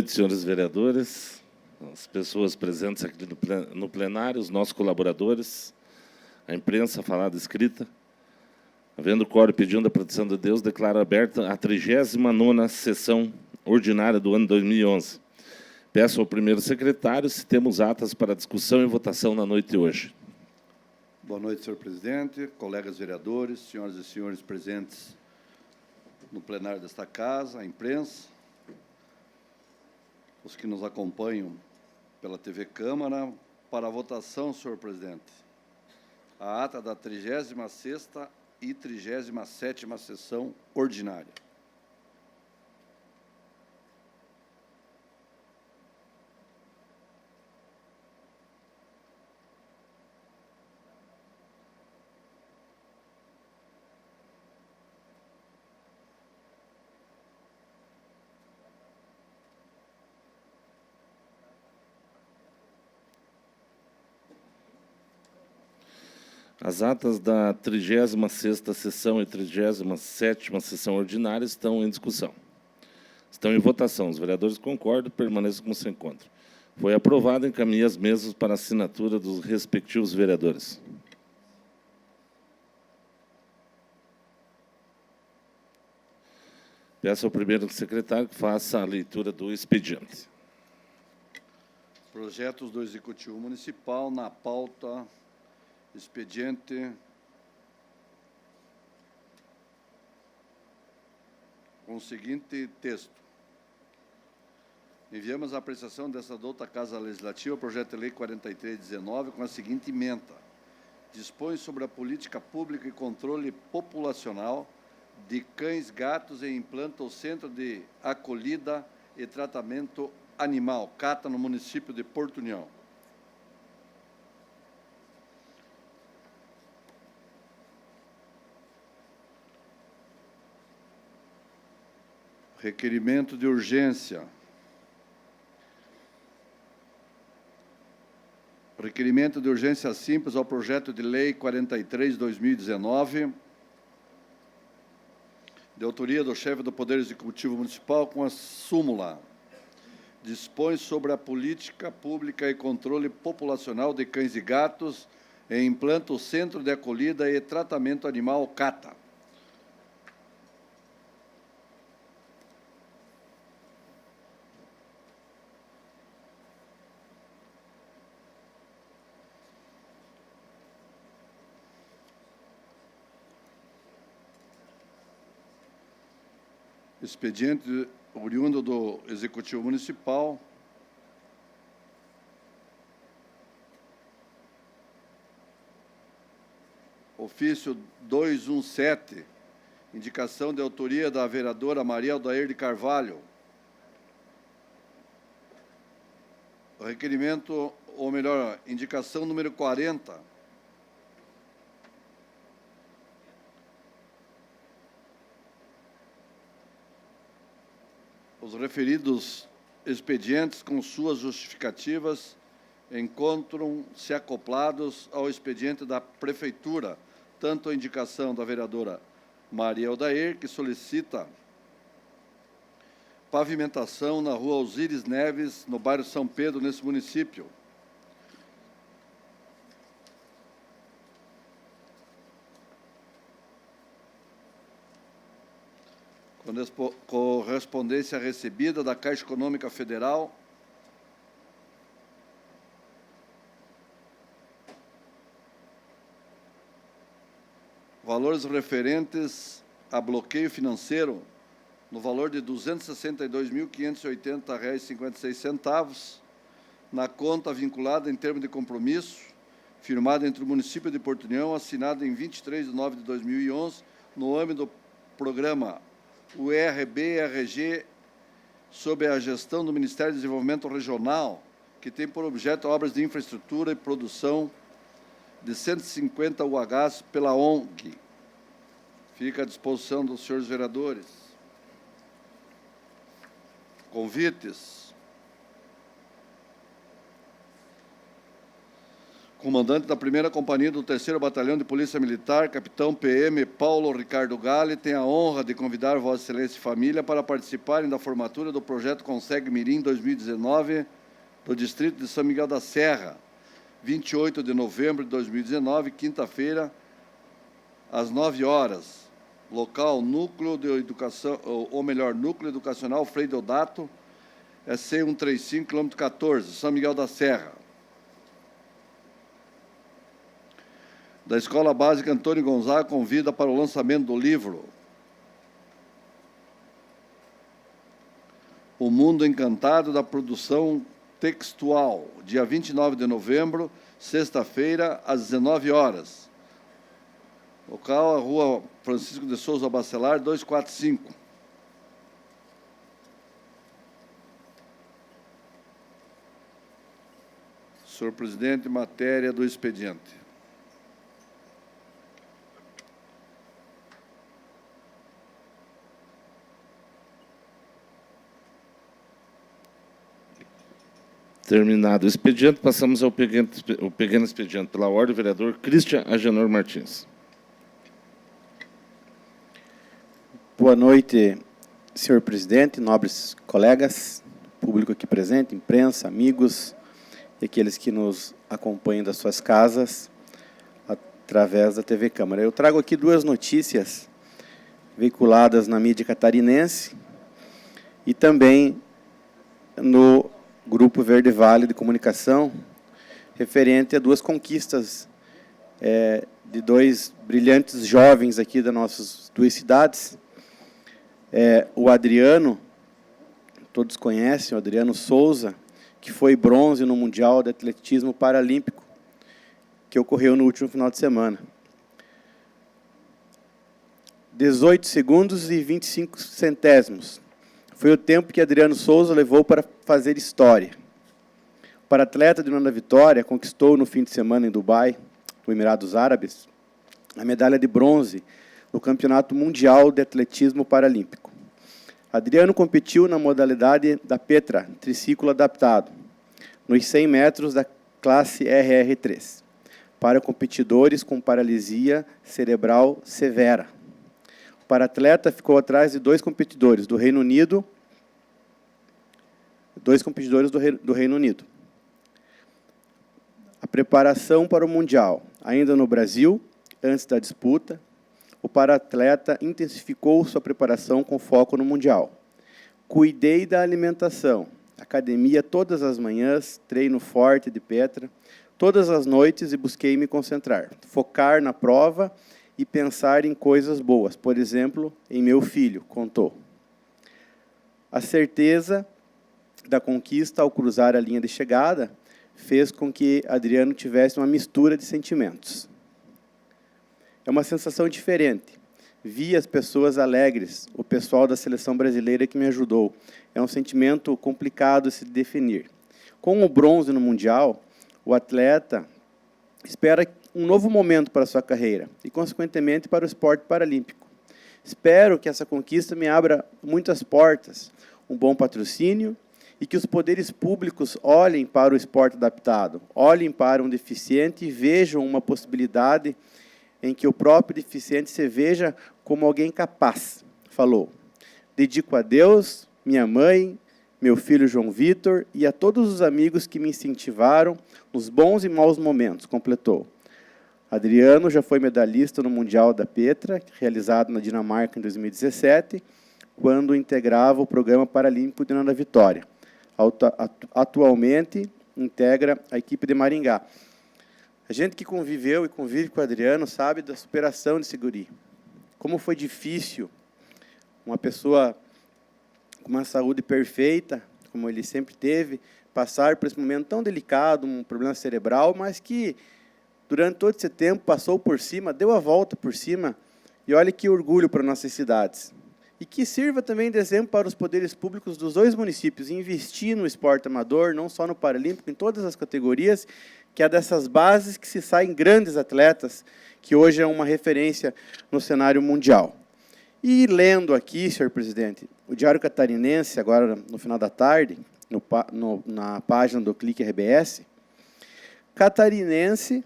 noite, senhores vereadores, as pessoas presentes aqui no plenário, os nossos colaboradores, a imprensa falada e escrita. Havendo quórum pedindo a proteção de Deus, declaro aberta a 39ª sessão ordinária do ano 2011. Peço ao primeiro secretário se temos atas para discussão e votação na noite de hoje. Boa noite, senhor presidente, colegas vereadores, senhoras e senhores presentes no plenário desta casa, a imprensa, os que nos acompanham pela TV Câmara. Para a votação, senhor presidente, a ata da 36ª e 37ª sessão ordinária. As atas da 36ª sessão e 37ª sessão ordinária estão em discussão. Estão em votação. Os vereadores concordam, permaneçam como se encontram. Foi aprovado e encaminhei as mesas para assinatura dos respectivos vereadores. Peço ao primeiro secretário que faça a leitura do expediente. Projetos do Executivo Municipal na pauta. Expediente com o seguinte texto. Enviamos a apreciação desta douta Casa Legislativa o projeto de lei 4319 com a seguinte emenda. Dispõe sobre a política pública e controle populacional de cães, gatos e implanta o Centro de Acolhida e Tratamento Animal, CATA, no município de Porto União. Requerimento de urgência. Requerimento de urgência simples ao projeto de lei 43/2019, de autoria do chefe do Poder Executivo Municipal, com a súmula. Dispõe sobre a política pública e controle populacional de cães e gatos e implanta o Centro de Acolhida e Tratamento Animal, CATA. Expediente oriundo do Executivo Municipal. Ofício 217, indicação de autoria da vereadora Maria Aldair de Carvalho. O requerimento, ou melhor, indicação número 40. Os referidos expedientes, com suas justificativas, encontram-se acoplados ao expediente da Prefeitura, tanto a indicação da vereadora Maria Aldair, que solicita pavimentação na rua Osíris Neves, no bairro São Pedro, nesse município. Correspondência recebida da Caixa Econômica Federal, valores referentes a bloqueio financeiro no valor de R$ 262.580,56, na conta vinculada em termo de compromisso, firmado entre o município de Porto União, assinado em 23 de nove de 2011, no âmbito do programa o ERB-RG, sob a gestão do Ministério do Desenvolvimento Regional, que tem por objeto obras de infraestrutura e produção de 150 UHs pela ONG. Fica à disposição dos senhores vereadores. Convites. comandante da 1ª Companhia do 3º Batalhão de Polícia Militar, capitão PM Paulo Ricardo Gale, tem a honra de convidar Vossa Excelência e família para participarem da formatura do projeto Consegue Mirim 2019 do Distrito de São Miguel da Serra, 28 de novembro de 2019, quinta-feira, às 9 horas. Local, Núcleo de Educação, ou melhor, Núcleo Educacional Frei Deodato, SC 135, quilômetro 14, São Miguel da Serra. Da Escola Básica Antônio Gonzaga, convida para o lançamento do livro O Mundo Encantado da Produção Textual, dia 29 de novembro, sexta-feira, às 19 horas. Local, a Rua Francisco de Souza Bacelar, 245. Senhor presidente, matéria do expediente. Terminado o expediente, passamos ao pequeno expediente. Pela ordem, o vereador Cristian Agenor Martins. Boa noite, senhor presidente, nobres colegas, público aqui presente, imprensa, amigos e aqueles que nos acompanham das suas casas através da TV Câmara. Eu trago aqui duas notícias veiculadas na mídia catarinense e também no Grupo Verde Vale de Comunicação, referente a duas conquistas de dois brilhantes jovens aqui das nossas duas cidades. O Adriano, todos conhecem, o Adriano Souza, que foi bronze no Mundial de Atletismo Paralímpico, que ocorreu no último final de semana. 18 segundos e 25 centésimos. Foi o tempo que Adriano Souza levou para fazer história. O paratleta de Nona Vitória conquistou no fim de semana em Dubai, no Emirados Árabes, a medalha de bronze no Campeonato Mundial de Atletismo Paralímpico. Adriano competiu na modalidade da Petra, triciclo adaptado, nos 100 metros da classe RR3, para competidores com paralisia cerebral severa. O paratleta ficou atrás de dois competidores do Reino Unido, do Reino Unido. A preparação para o Mundial. Ainda no Brasil, antes da disputa, o paratleta intensificou sua preparação com foco no Mundial. Cuidei da alimentação, academia todas as manhãs, treino forte de Petra, todas as noites e busquei me concentrar, focar na prova e pensar em coisas boas, por exemplo, em meu filho, contou. A certeza da conquista ao cruzar a linha de chegada fez com que Adriano tivesse uma mistura de sentimentos. É uma sensação diferente. Vi as pessoas alegres, o pessoal da seleção brasileira que me ajudou. É um sentimento complicado de se definir. Com o bronze no Mundial, o atleta espera um novo momento para a sua carreira e, consequentemente, para o esporte paralímpico. Espero que essa conquista me abra muitas portas, um bom patrocínio e que os poderes públicos olhem para o esporte adaptado, olhem para um deficiente e vejam uma possibilidade em que o próprio deficiente se veja como alguém capaz, falou. Dedico a Deus, minha mãe, meu filho João Vitor e a todos os amigos que me incentivaram nos bons e maus momentos, completou. Adriano já foi medalhista no Mundial da Petra, realizado na Dinamarca em 2017, quando integrava o Programa Paralímpico de Nona Vitória. Atualmente, integra a equipe de Maringá. A gente que conviveu e convive com o Adriano sabe da superação desse guri. Como foi difícil uma pessoa com uma saúde perfeita, como ele sempre teve, passar por esse momento tão delicado, um problema cerebral, mas que, durante todo esse tempo, passou por cima, deu a volta por cima, e olha que orgulho para nossas cidades. E que sirva também de exemplo para os poderes públicos dos dois municípios, investir no esporte amador, não só no paralímpico, em todas as categorias, que é dessas bases que se saem grandes atletas, que hoje é uma referência no cenário mundial. E lendo aqui, senhor presidente, o Diário Catarinense, agora no final da tarde, na página do Clique RBS, catarinense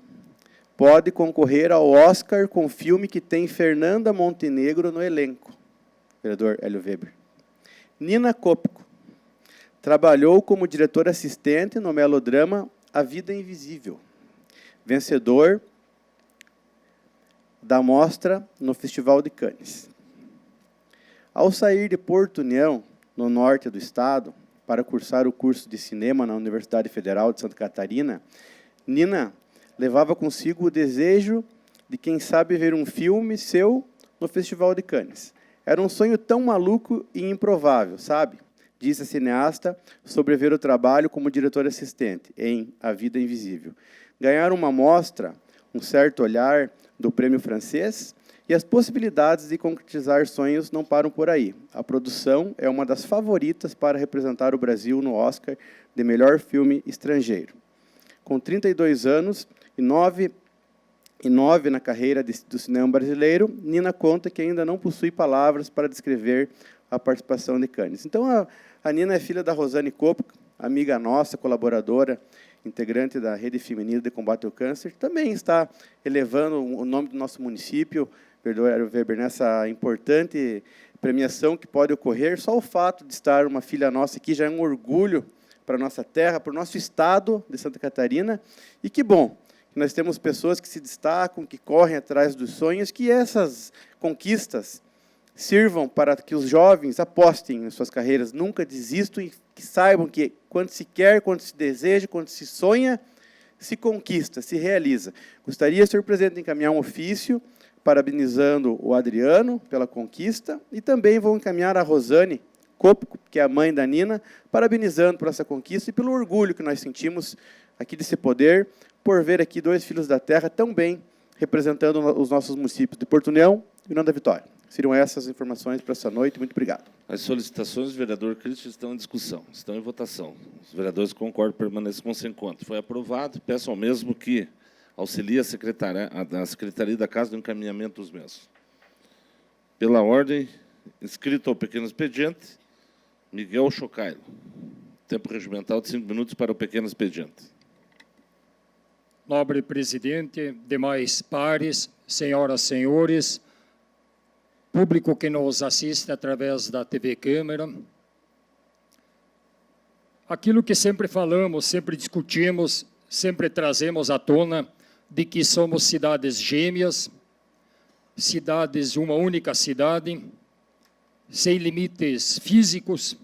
pode concorrer ao Oscar com filme que tem Fernanda Montenegro no elenco? Vereador Hélio Weber. Nina Kopko trabalhou como diretora assistente no melodrama A Vida Invisível, vencedor da mostra no Festival de Cannes. Ao sair de Porto União, no norte do estado, para cursar o curso de cinema na Universidade Federal de Santa Catarina, Nina levava consigo o desejo de, quem sabe, ver um filme seu no Festival de Cannes. Era um sonho tão maluco e improvável, sabe? Disse a cineasta sobre ver o trabalho como diretor assistente em A Vida Invisível. Ganhar uma mostra, um certo olhar do prêmio francês, e as possibilidades de concretizar sonhos não param por aí. A produção é uma das favoritas para representar o Brasil no Oscar de melhor filme estrangeiro. Com 32 anos e 9 na carreira do cinema brasileiro, Nina conta que ainda não possui palavras para descrever a participação de Cannes. Então, a Nina é filha da Rosane Kopko, amiga nossa, colaboradora, integrante da Rede Feminina de Combate ao Câncer, também está elevando o nome do nosso município, vereador Weber, nessa importante premiação que pode ocorrer. Só o fato de estar uma filha nossa aqui já é um orgulho para a nossa terra, para o nosso estado de Santa Catarina. E que bom que nós temos pessoas que se destacam, que correm atrás dos sonhos, que essas conquistas sirvam para que os jovens apostem em suas carreiras, nunca desistam e que saibam que quando se quer, quando se deseja, quando se sonha, se conquista, se realiza. Gostaria, senhor presidente, de encaminhar um ofício parabenizando o Adriano pela conquista e também vou encaminhar a Rosane Kopko, que é a mãe da Nina, parabenizando por essa conquista e pelo orgulho que nós sentimos aqui desse poder, por ver aqui dois filhos da terra tão bem representando os nossos municípios de Porto União e União da Vitória. Seriam essas as informações para essa noite. Muito obrigado. As solicitações do vereador Cristian estão em discussão, estão em votação. Os vereadores concordam, permaneçam com 5 conto. Foi aprovado. Peço ao mesmo que auxilie a Secretaria da Casa no encaminhamento dos mesmos. Pela ordem, inscrito ao pequeno expediente, Miguel Chocailo. Tempo regimental de 5 minutos para o pequeno expediente. Nobre presidente, demais pares, senhoras e senhores, público que nos assiste através da TV Câmara, aquilo que sempre falamos, sempre discutimos, sempre trazemos à tona, de que somos cidades gêmeas, cidades, uma única cidade, sem limites físicos,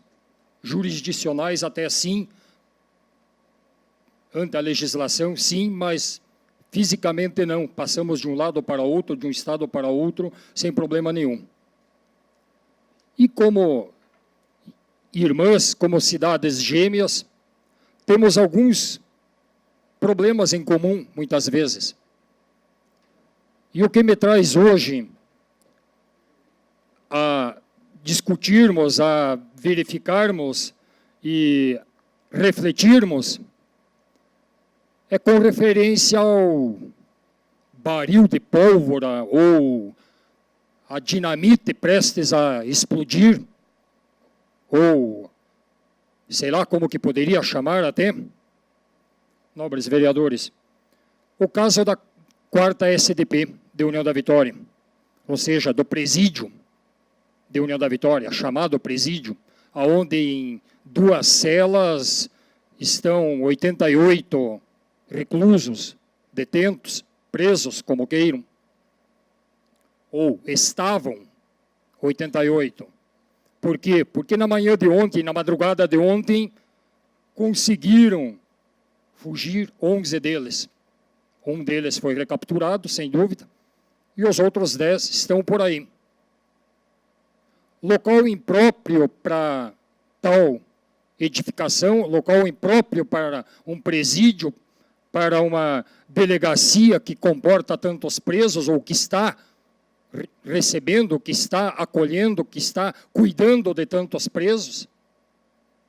jurisdicionais até sim, ante a legislação sim, mas fisicamente não, passamos de um lado para outro, de um estado para outro, sem problema nenhum. E como irmãs, como cidades gêmeas, temos alguns problemas em comum, muitas vezes. E o que me traz hoje a discutirmos, a verificarmos e refletirmos é com referência ao barril de pólvora ou a dinamite prestes a explodir, ou sei lá como que poderia chamar até, nobres vereadores, o caso da 4ª SDP de União da Vitória, ou seja, do presídio de União da Vitória, chamado presídio, onde em 2 celas estão 88 reclusos, detentos, presos, como queiram, ou estavam 88. Por quê? Porque na manhã de ontem, na madrugada de ontem, conseguiram fugir 11 deles. Um deles foi recapturado, sem dúvida, e os outros 10 estão por aí. Local impróprio para tal edificação, local impróprio para um presídio, para uma delegacia que comporta tantos presos, ou que está recebendo, que está acolhendo, que está cuidando de tantos presos,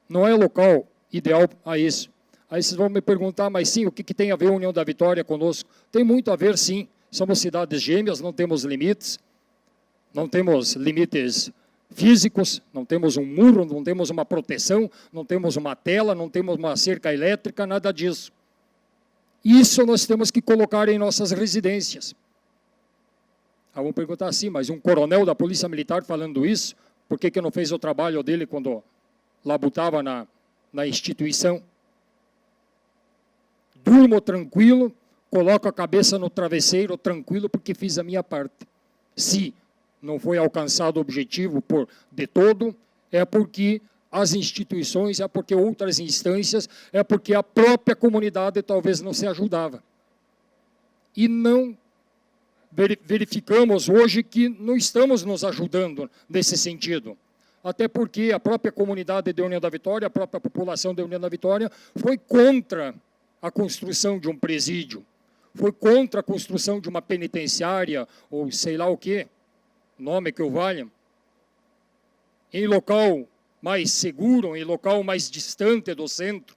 não é local ideal a isso. Aí vocês vão me perguntar, mas sim, o que tem a ver a União da Vitória conosco? Tem muito a ver, sim. Somos cidades gêmeas, não temos limites físicos, não temos um muro, não temos uma proteção, não temos uma tela, não temos uma cerca elétrica, nada disso. Isso nós temos que colocar em nossas residências. Vamos perguntar assim, mas um coronel da Polícia Militar falando isso, por que não fez o trabalho dele quando labutava na instituição? Durmo tranquilo, coloco a cabeça no travesseiro tranquilo porque fiz a minha parte. Se não foi alcançado o objetivo de todo, é porque as instituições, é porque outras instâncias, é porque a própria comunidade talvez não se ajudava. E não verificamos hoje que não estamos nos ajudando nesse sentido. Até porque a própria comunidade de União da Vitória, a própria população de União da Vitória, foi contra a construção de um presídio, foi contra a construção de uma penitenciária, ou sei lá o quê, nome que eu valha, em local mais seguro, em local mais distante do centro,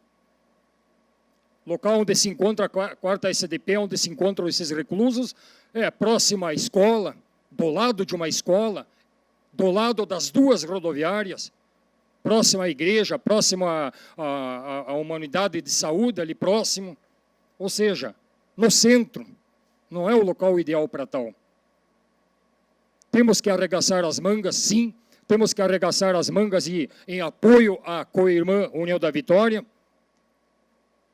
local onde se encontra a 4ª SDP, onde se encontram esses reclusos, próximo à escola, do lado de uma escola, do lado das 2 rodoviárias, próximo à igreja, próximo à uma unidade de saúde, ali próximo, ou seja, no centro, não é o local ideal para tal. Temos que arregaçar as mangas, sim, temos que arregaçar as mangas e em apoio à co-irmã União da Vitória,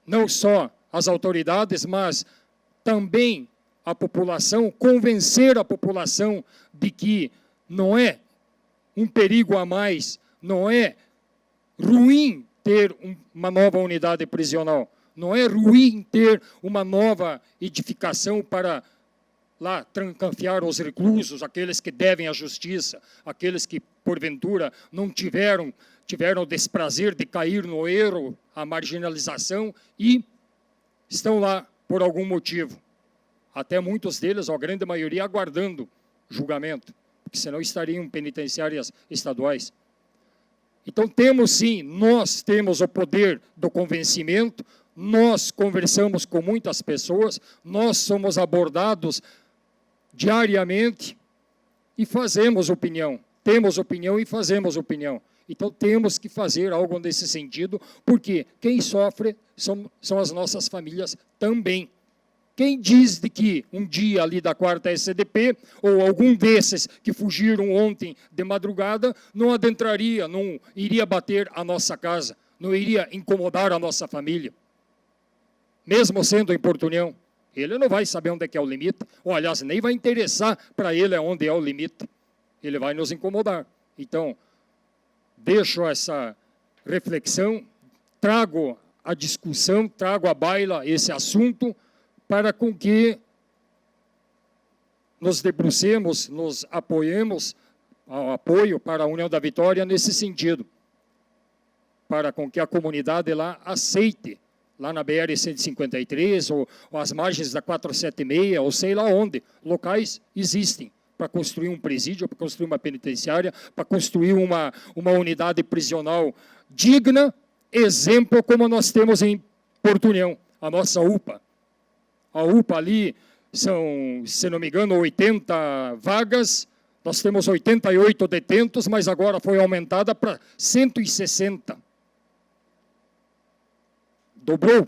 não só as autoridades, mas também a população, convencer a população de que não é um perigo a mais, não é ruim ter uma nova unidade prisional, não é ruim ter uma nova edificação para lá trancafiar os reclusos, aqueles que devem à justiça, aqueles que, porventura, não tiveram o desprazer de cair no erro, a marginalização, e estão lá por algum motivo. Até muitos deles, a grande maioria, aguardando julgamento, porque senão estariam em penitenciárias estaduais. Então, temos sim, nós temos o poder do convencimento, nós conversamos com muitas pessoas, nós somos abordados diariamente e fazemos opinião. Temos opinião e fazemos opinião. Então, temos que fazer algo nesse sentido, porque quem sofre são as nossas famílias também. Quem diz de que um dia ali da 4ª SDP, ou algum desses que fugiram ontem de madrugada, não adentraria, não iria bater a nossa casa, não iria incomodar a nossa família? Mesmo sendo em Porto União, ele não vai saber onde é que é o limite, ou aliás, nem vai interessar para ele onde é o limite. Ele vai nos incomodar. Então, deixo essa reflexão, trago a discussão, trago à baila esse assunto, para com que nos debrucemos, nos apoiemos, ao apoio para a União da Vitória nesse sentido, para com que a comunidade lá aceite, lá na BR-153, ou às margens da 476, ou sei lá onde, locais existem para construir um presídio, para construir uma penitenciária, para construir uma unidade prisional digna, exemplo como nós temos em Porto União, a nossa UPA. A UPA ali são, se não me engano, 80 vagas, nós temos 88 detentos, mas agora foi aumentada para 160. Dobrou.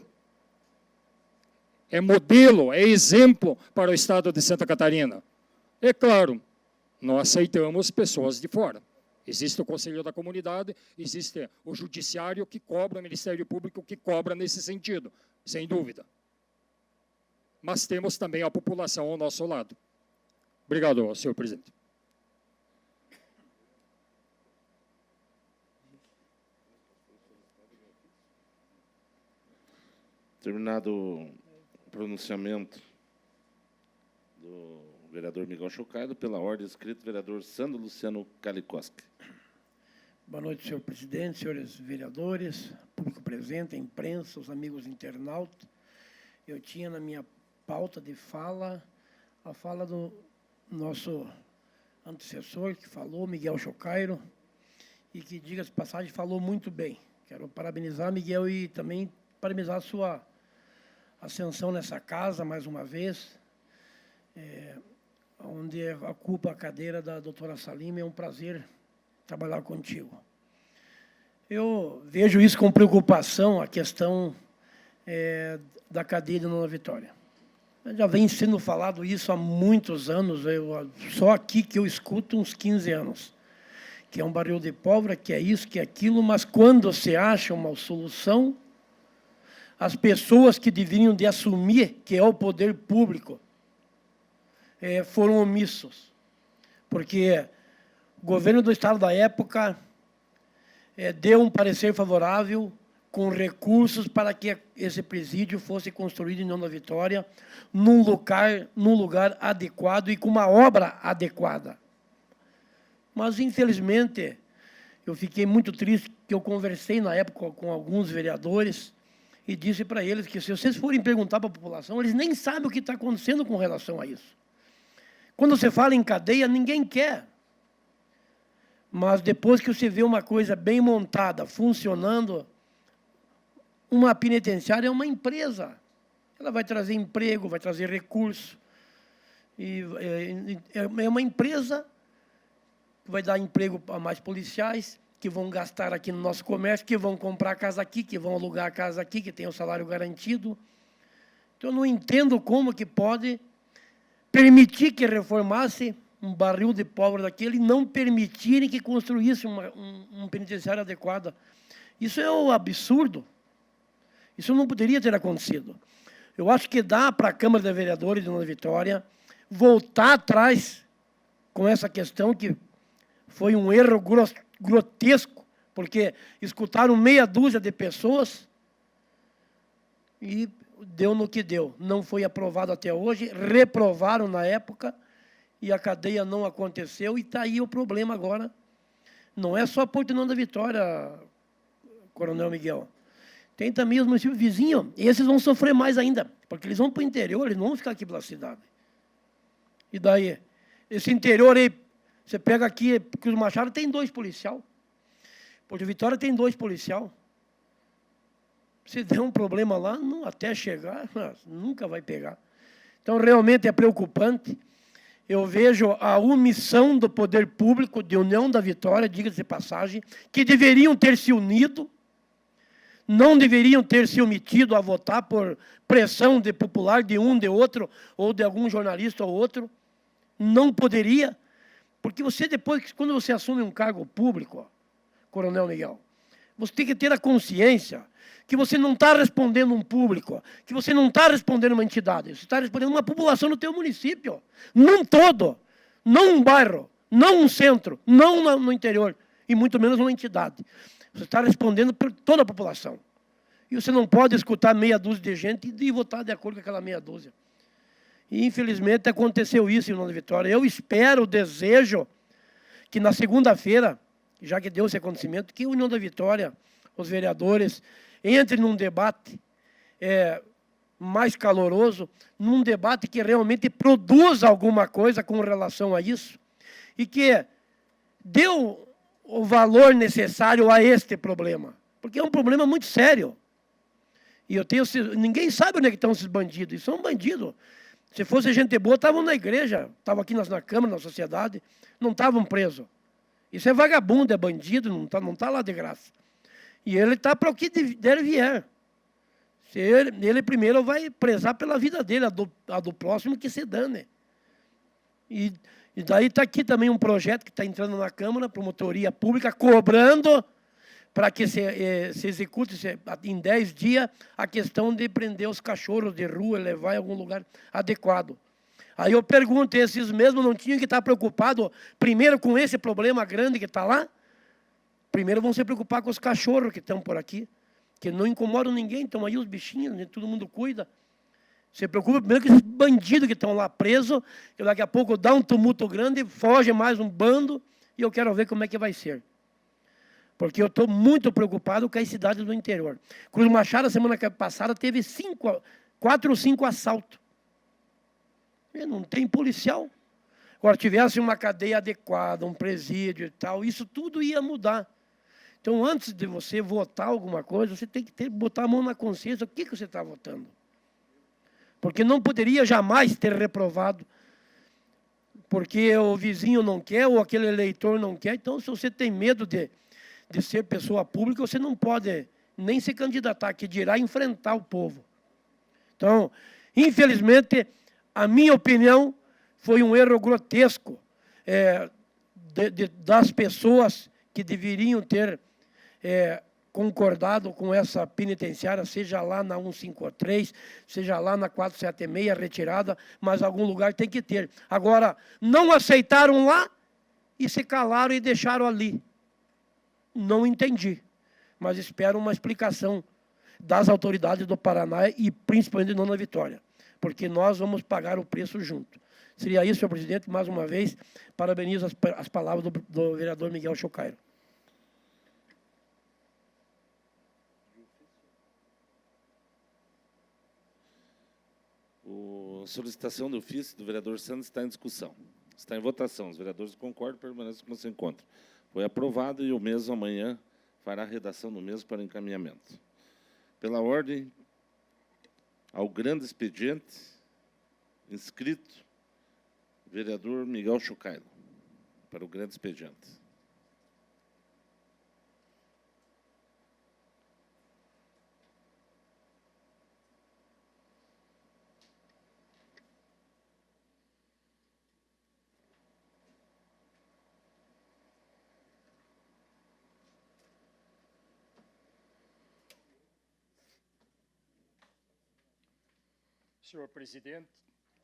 É modelo, é exemplo para o estado de Santa Catarina. É claro, não aceitamos pessoas de fora. Existe o Conselho da Comunidade, existe o Judiciário que cobra, o Ministério Público que cobra nesse sentido, sem dúvida. Mas temos também a população ao nosso lado. Obrigado, senhor presidente. Terminado o pronunciamento do vereador Miguel Chocairo, pela ordem escrita, vereador Sandro Luciano Kalikoski. Boa noite, senhor presidente, senhores vereadores, público presente, a imprensa, os amigos internautas. Eu tinha na minha pauta de fala a fala do nosso antecessor, que falou, Miguel Chocairo, e que, diga-se de passagem, falou muito bem. Quero parabenizar, Miguel, e também parabenizar a sua ascensão nessa casa, mais uma vez, onde ocupa a cadeira da doutora Salima. É um prazer trabalhar contigo. Eu vejo isso com preocupação, a questão da cadeia de Nova Vitória. Já vem sendo falado isso há muitos anos, só aqui que eu escuto uns 15 anos, que é um barril de pólvora, que é isso, que é aquilo, mas quando se acha uma solução, as pessoas que deveriam de assumir, que é o poder público, foram omissos. Porque o governo do Estado da época deu um parecer favorável com recursos para que esse presídio fosse construído em Nova Vitória, num lugar adequado e com uma obra adequada. Mas, infelizmente, eu fiquei muito triste, que eu conversei na época com alguns vereadores e disse para eles que, se vocês forem perguntar para a população, eles nem sabem o que está acontecendo com relação a isso. Quando você fala em cadeia, ninguém quer. Mas depois que você vê uma coisa bem montada, funcionando, uma penitenciária é uma empresa. Ela vai trazer emprego, vai trazer recurso. E é uma empresa que vai dar emprego a mais policiais, que vão gastar aqui no nosso comércio, que vão comprar casa aqui, que vão alugar a casa aqui, que tem o salário garantido. Então, eu não entendo como que pode permitir que reformasse um barril de pólvora daquele e não permitirem que construísse um penitenciário adequado. Isso é um absurdo. Isso não poderia ter acontecido. Eu acho que dá para a Câmara de Vereadores de Nova Vitória voltar atrás com essa questão, que foi um erro grotesco, porque escutaram meia dúzia de pessoas e deu no que deu. Não foi aprovado até hoje, reprovaram na época e a cadeia não aconteceu, e está aí o problema agora. Não é só Porto da Vitória, Coronel Miguel. Tem também os municípios vizinhos, e esses vão sofrer mais ainda, porque eles vão para o interior, eles não vão ficar aqui pela cidade. E daí? Esse interior aí, você pega aqui, Cruz Machado tem 2 policial. Porto Vitória tem 2 policial. Se der um problema lá, não, até chegar, nunca vai pegar. Então, realmente é preocupante. Eu vejo a omissão do poder público de União da Vitória, diga-se de passagem, que deveriam ter se unido, não deveriam ter se omitido a votar por pressão de popular de um, de outro, ou de algum jornalista ou outro. Não poderia, porque você depois, quando você assume um cargo público, Coronel Miguel, você tem que ter a consciência que você não está respondendo um público, que você não está respondendo uma entidade, você está respondendo uma população do teu município, num todo, não um bairro, não um centro, não no interior, e muito menos uma entidade. Você está respondendo por toda a população. E você não pode escutar meia dúzia de gente e votar de acordo com aquela meia dúzia. E, infelizmente, aconteceu isso em Nova Vitória. Eu espero, desejo, que na segunda-feira, já que deu esse acontecimento, que a União da Vitória, os vereadores, entrem num debate mais caloroso, num debate que realmente produza alguma coisa com relação a isso, e que dê o valor necessário a este problema, porque é um problema muito sério. E ninguém sabe onde é que estão esses bandidos, e são bandidos. Se fosse gente boa, estavam na igreja, estavam aqui na Câmara, na sociedade, não estavam presos. Isso é vagabundo, é bandido, não tá lá de graça. E ele está para o que der e vier. Ele primeiro vai prezar pela vida dele, a do próximo que se dane. E daí está aqui também um projeto que está entrando na Câmara, promotoria pública, cobrando para que se execute em 10 dias a questão de prender os cachorros de rua e levar em algum lugar adequado. Aí eu pergunto, esses mesmos não tinham que estar preocupados primeiro com esse problema grande que está lá? Primeiro vão se preocupar com os cachorros que estão por aqui, que não incomodam ninguém, estão aí os bichinhos, né, todo mundo cuida. Se preocupa primeiro com esses bandidos que estão lá presos, que daqui a pouco dá um tumulto grande, foge mais um bando, e eu quero ver como é que vai ser. Porque eu estou muito preocupado com as cidades do interior. Cruz Machado, a semana passada, teve 4 ou 5 assaltos. E não tem policial. Agora, tivesse uma cadeia adequada, um presídio e tal, isso tudo ia mudar. Então, antes de você votar alguma coisa, você tem que botar a mão na consciência, o que você está votando. Porque não poderia jamais ter reprovado, porque o vizinho não quer, ou aquele eleitor não quer. Então, se você tem medo de ser pessoa pública, você não pode nem se candidatar, que dirá enfrentar o povo. Então, infelizmente, a minha opinião foi um erro grotesco das pessoas que deveriam ter concordado com essa penitenciária, seja lá na 153, seja lá na 476, retirada, mas algum lugar tem que ter. Agora, não aceitaram lá e se calaram e deixaram ali. Não entendi, mas espero uma explicação das autoridades do Paraná e principalmente de Dona Vitória, porque nós vamos pagar o preço junto. Seria isso, senhor presidente. Mais uma vez, parabenizo as palavras do vereador Miguel Chocairo. A solicitação do ofício do vereador Santos está em discussão. Está em votação. Os vereadores concordam, permanecem como se encontram. Foi aprovado e o mesmo amanhã fará a redação do mesmo para encaminhamento. Pela ordem, ao grande expediente, inscrito, vereador Miguel Chocailo, para o grande expediente.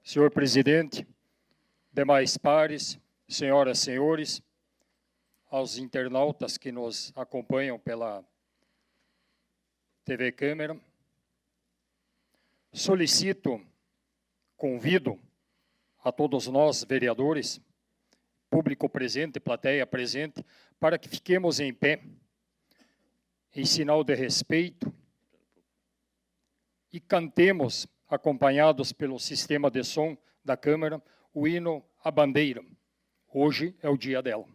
Senhor presidente, demais pares, senhoras e senhores, aos internautas que nos acompanham pela TV Câmara, solicito, convido a todos nós, vereadores, público presente, plateia presente, para que fiquemos em pé, em sinal de respeito, e cantemos, acompanhados pelo sistema de som da Câmara, o hino à bandeira. Hoje é o dia dela.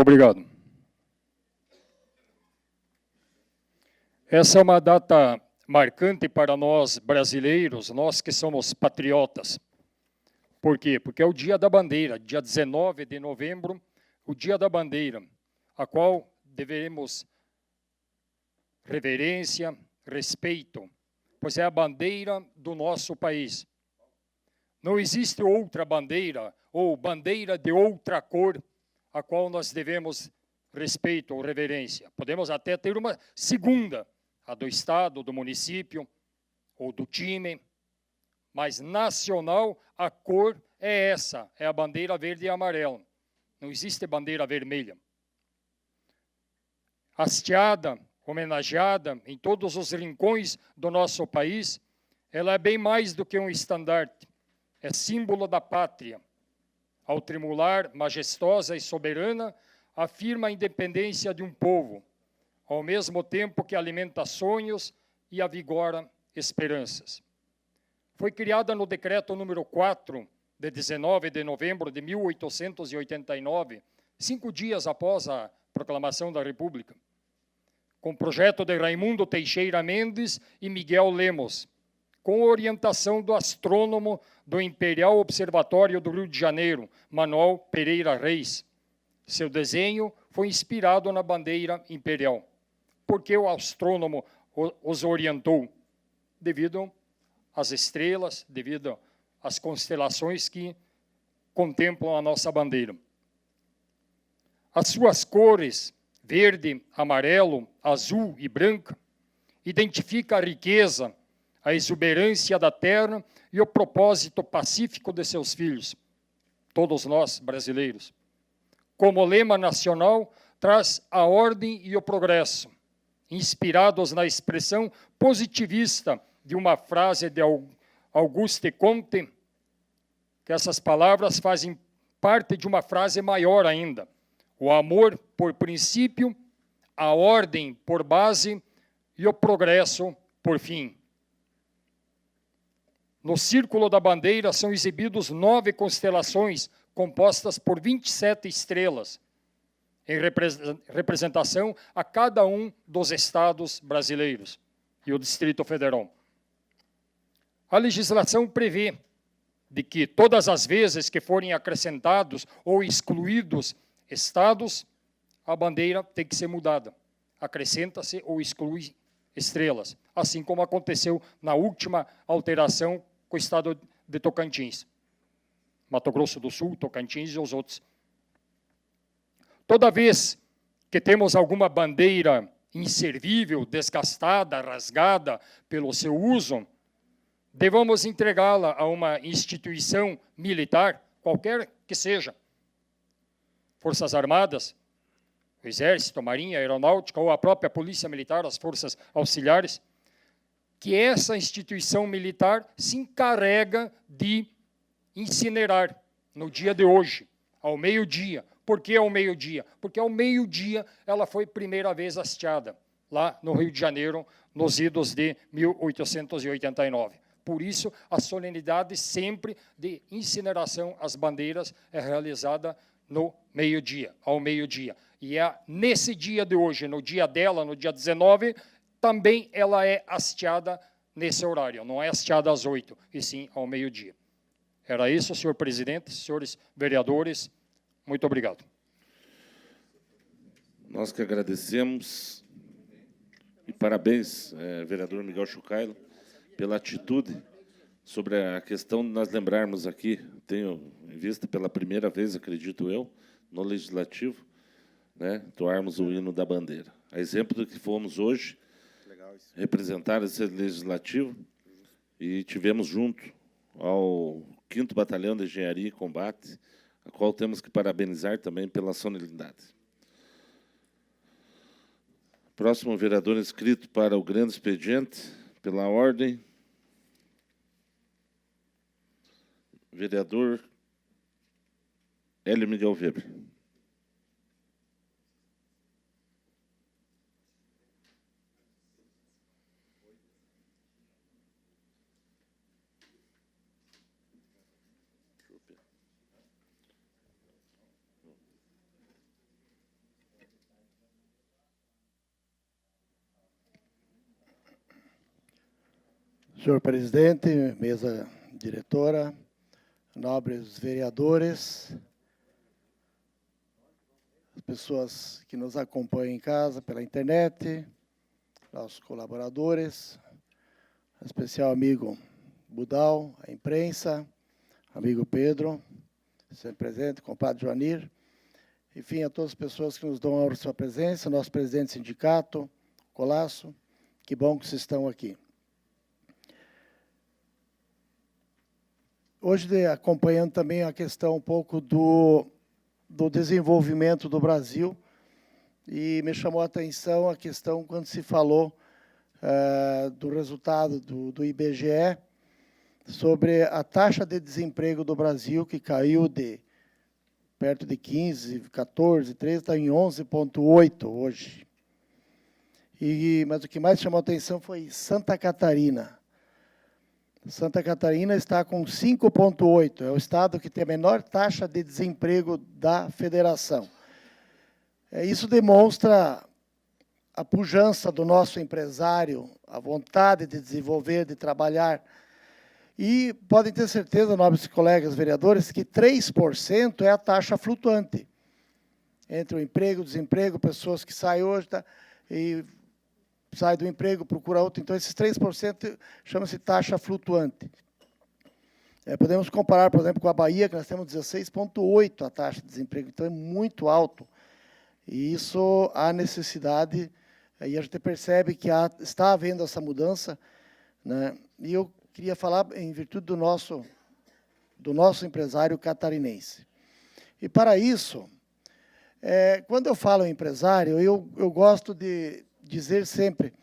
Obrigado. Essa é uma data marcante para nós brasileiros, nós que somos patriotas. Por quê? Porque é o Dia da Bandeira, dia 19 de novembro, o Dia da Bandeira, a qual devemos reverência, respeito, pois é a bandeira do nosso país. Não existe outra bandeira ou bandeira de outra cor a qual nós devemos respeito ou reverência. Podemos até ter uma segunda, a do estado, do município ou do time, mas nacional a cor é essa, é a bandeira verde e amarela. Não existe bandeira vermelha. Hasteada, homenageada em todos os rincões do nosso país, ela é bem mais do que um estandarte. É símbolo da pátria. Ao tremular, majestosa e soberana, afirma a independência de um povo, ao mesmo tempo que alimenta sonhos e avigora esperanças. Foi criada no decreto número 4, de 19 de novembro de 1889, 5 dias após a proclamação da República, com projeto de Raimundo Teixeira Mendes e Miguel Lemos, com orientação do astrônomo do Imperial Observatório do Rio de Janeiro, Manuel Pereira Reis. Seu desenho foi inspirado na bandeira imperial. Por que o astrônomo os orientou? Devido às estrelas, devido às constelações que contemplam a nossa bandeira. As suas cores, verde, amarelo, azul e branca, identifica a riqueza, a exuberância da terra e o propósito pacífico de seus filhos, todos nós brasileiros. Como lema nacional, traz a ordem e o progresso, inspirados na expressão positivista de uma frase de Auguste Comte, que essas palavras fazem parte de uma frase maior ainda. O amor por princípio, a ordem por base e o progresso por fim. No círculo da bandeira são exibidos 9 constelações compostas por 27 estrelas, em representação a cada um dos estados brasileiros e o Distrito Federal. A legislação prevê de que todas as vezes que forem acrescentados ou excluídos estados, a bandeira tem que ser mudada. Acrescenta-se ou exclui estrelas, assim como aconteceu na última alteração com o estado de Tocantins. Mato Grosso do Sul, Tocantins e os outros. Toda vez que temos alguma bandeira inservível, desgastada, rasgada pelo seu uso, devemos entregá-la a uma instituição militar, qualquer que seja, Forças Armadas, o Exército, a Marinha, a Aeronáutica ou a própria Polícia Militar, as Forças Auxiliares, que essa instituição militar se encarrega de incinerar no dia de hoje, ao meio-dia. Por que ao meio-dia? Porque ao meio-dia ela foi primeira vez hasteada, lá no Rio de Janeiro, nos idos de 1889. Por isso, a solenidade sempre de incineração às bandeiras é realizada no meio-dia, ao meio-dia. E é nesse dia de hoje, no dia dela, no dia 19, também ela é hasteada nesse horário. Não é hasteada às 8, e sim ao meio-dia. Era isso, senhor presidente, senhores vereadores. Muito obrigado. Nós que agradecemos. E parabéns, vereador Miguel Chucailo, pela atitude sobre a questão de nós lembrarmos aqui, tenho em vista pela primeira vez, acredito eu, no Legislativo, né, toarmos o hino da bandeira. A exemplo do que fomos hoje, representar esse Legislativo, e tivemos junto ao 5º Batalhão de Engenharia e Combate, a qual temos que parabenizar também pela solenidade. Próximo vereador inscrito para o grande expediente, pela ordem, vereador Hélio Miguel Weber. Senhor presidente, mesa diretora, nobres vereadores, as pessoas que nos acompanham em casa pela internet, nossos colaboradores, especial amigo Budal, a imprensa, amigo Pedro, sempre presente, compadre Joanir, enfim, a todas as pessoas que nos dão a honra de sua presença, nosso presidente do sindicato, Colasso, que bom que vocês estão aqui. Hoje, acompanhando também a questão um pouco do desenvolvimento do Brasil, e me chamou a atenção a questão quando se falou do resultado do IBGE sobre a taxa de desemprego do Brasil, que caiu de perto de 15, 14, 13, está em 11,8 hoje. Mas o que mais chamou a atenção foi Santa Catarina. Santa Catarina está com 5,8, é o estado que tem a menor taxa de desemprego da federação. Isso demonstra a pujança do nosso empresário, a vontade de desenvolver, de trabalhar. E podem ter certeza, nobres colegas vereadores, que 3% é a taxa flutuante. Entre o emprego, o desemprego, pessoas que saem hoje e sai do emprego, procura outro. Então, esses 3% chama-se taxa flutuante. Podemos comparar, por exemplo, com a Bahia, que nós temos 16,8% a taxa de desemprego. Então, é muito alto. E isso há necessidade, e a gente percebe que está havendo essa mudança, né? E eu queria falar em virtude do nosso empresário catarinense. E, para isso, quando eu falo em empresário, eu gosto de dizer sempre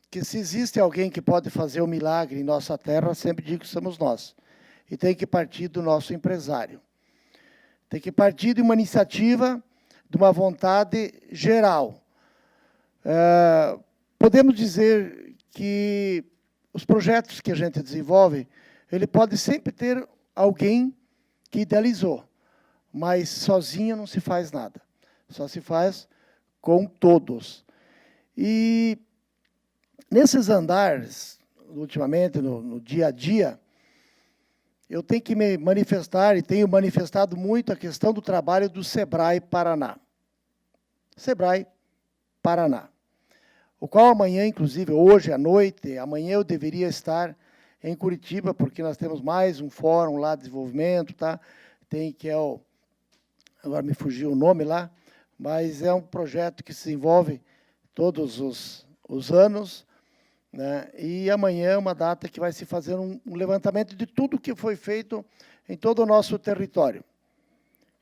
que se existe alguém que pode fazer um milagre em nossa terra, sempre digo que somos nós. E tem que partir do nosso empresário. Tem que partir de uma iniciativa, de uma vontade geral. Podemos dizer que os projetos que a gente desenvolve, ele pode sempre ter alguém que idealizou, mas sozinho não se faz nada. Só se faz com todos. E nesses andares, ultimamente, no dia a dia, eu tenho que me manifestar, e tenho manifestado muito a questão do trabalho do Sebrae Paraná. Sebrae Paraná. O qual amanhã, inclusive, hoje à noite, amanhã eu deveria estar em Curitiba, porque nós temos mais um fórum lá de desenvolvimento, tá? Tem que agora me fugiu o nome lá, mas é um projeto que se desenvolve todos os anos, né? E amanhã é uma data que vai se fazer um levantamento de tudo que foi feito em todo o nosso território.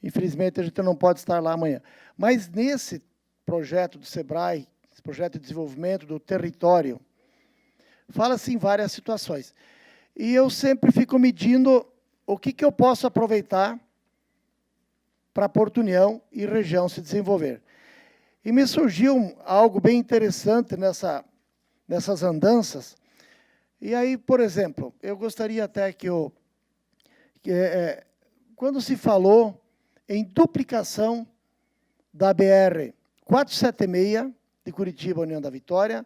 Infelizmente, a gente não pode estar lá amanhã. Mas nesse projeto do Sebrae, esse projeto de desenvolvimento do território, fala-se em várias situações. E eu sempre fico medindo o que eu posso aproveitar para Porto União e região se desenvolver. E me surgiu algo bem interessante nessas andanças. E aí, por exemplo, eu gostaria até quando se falou em duplicação da BR 476 de Curitiba, União da Vitória,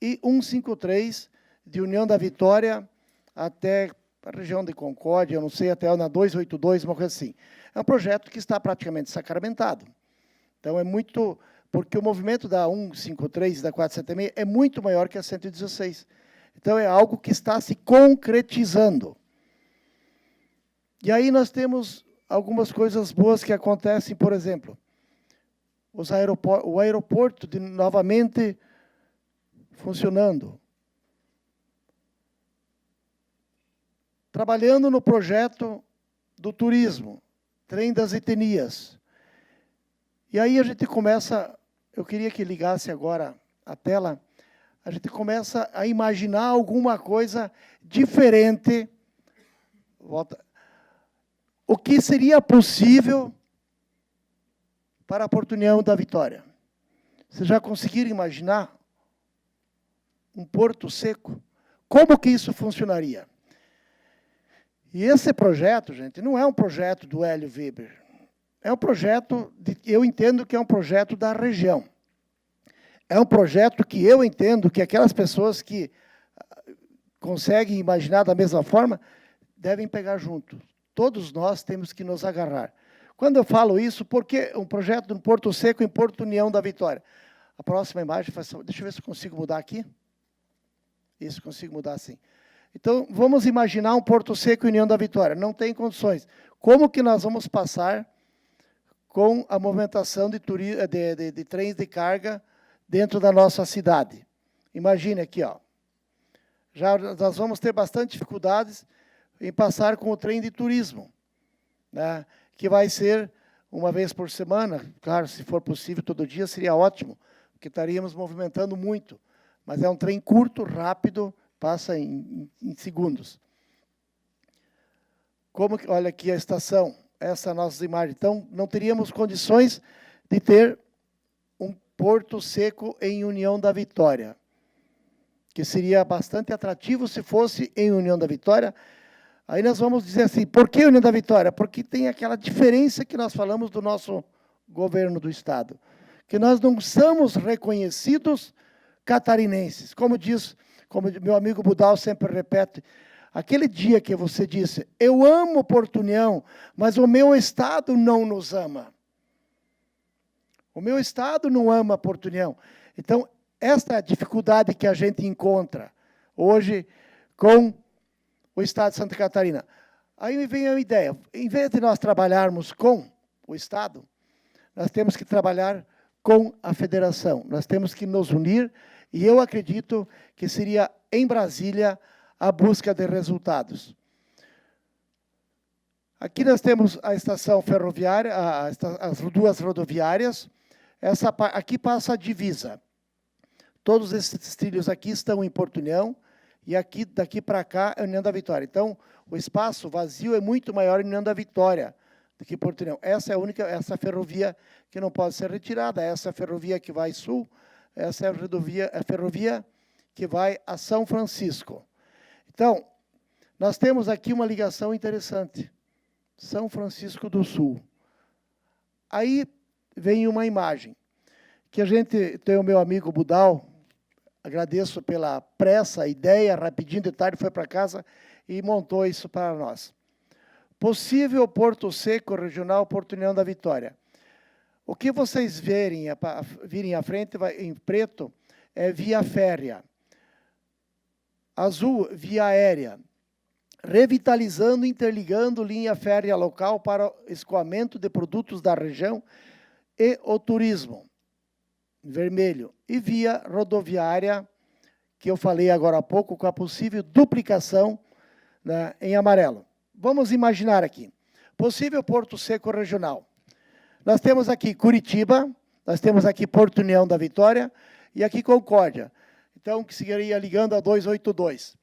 e 153 de União da Vitória até a região de Concórdia, eu não sei, até na 282, uma coisa assim. É um projeto que está praticamente sacramentado. Então, é muito... Porque o movimento da 153 e da 476 é muito maior que a 116. Então, é algo que está se concretizando. E aí nós temos algumas coisas boas que acontecem, por exemplo, o aeroporto novamente funcionando. Trabalhando no projeto do turismo, Trem das Etnias. E aí a gente começa, eu queria que ligasse agora a tela, a gente começa a imaginar alguma coisa diferente. O que seria possível para a Porto União da Vitória? Vocês já conseguiram imaginar um porto seco? Como que isso funcionaria? E esse projeto, gente, não é um projeto do Hélio Weber. É um projeto, eu entendo que é um projeto da região. É um projeto que eu entendo que aquelas pessoas que conseguem imaginar da mesma forma, devem pegar junto. Todos nós temos que nos agarrar. Quando eu falo isso, por que um projeto no Porto Seco em Porto União da Vitória? A próxima imagem, deixa eu ver se eu consigo mudar aqui. Isso, consigo mudar sim. Então, vamos imaginar um Porto Seco em União da Vitória. Não tem condições. Como que nós vamos passar com a movimentação de trens de carga dentro da nossa cidade? Imagine aqui, ó. Já nós vamos ter bastante dificuldades em passar com o trem de turismo, né, que vai ser uma vez por semana. Claro, se for possível, todo dia seria ótimo, porque estaríamos movimentando muito. Mas é um trem curto, rápido, passa em segundos. Olha aqui a estação, essa é a nossa imagem. Então, não teríamos condições de ter um Porto Seco em União da Vitória, que seria bastante atrativo se fosse em União da Vitória. Aí nós vamos dizer assim, por que União da Vitória? Porque tem aquela diferença que nós falamos do nosso governo do Estado, que nós não somos reconhecidos catarinenses. Como meu amigo Budal sempre repete, aquele dia que você disse, eu amo Porto União, mas o meu Estado não nos ama. O meu Estado não ama Porto União. Então, esta é a dificuldade que a gente encontra hoje com o Estado de Santa Catarina. Aí me vem a ideia, em vez de nós trabalharmos com o Estado, nós temos que trabalhar com a federação. Nós temos que nos unir, e eu acredito que seria em Brasília a busca de resultados. Aqui nós temos a estação ferroviária, as duas rodoviárias. Aqui passa a divisa. Todos esses trilhos aqui estão em Porto União, e aqui, daqui para cá, é a União da Vitória. Então, o espaço vazio é muito maior em União da Vitória do que Porto União. Essa é a única, essa ferrovia que não pode ser retirada, essa é a ferrovia que vai sul, essa é a ferrovia que vai a São Francisco. Então, nós temos aqui uma ligação interessante. São Francisco do Sul. Aí vem uma imagem, que a gente tem o meu amigo Budal, agradeço pela pressa, ideia, rapidinho de tarde foi para casa e montou isso para nós. Possível Porto Seco Regional Porto União da Vitória. O que vocês virem à frente, em preto, é via férrea. Azul, via aérea. Revitalizando, interligando linha férrea local para escoamento de produtos da região e o turismo. Vermelho. E via rodoviária, que eu falei agora há pouco, com a possível duplicação, né, em amarelo. Vamos imaginar aqui. Possível Porto Seco Regional. Nós temos aqui Curitiba, nós temos aqui Porto União da Vitória e aqui Concórdia. Então, que seguiria ligando a 282.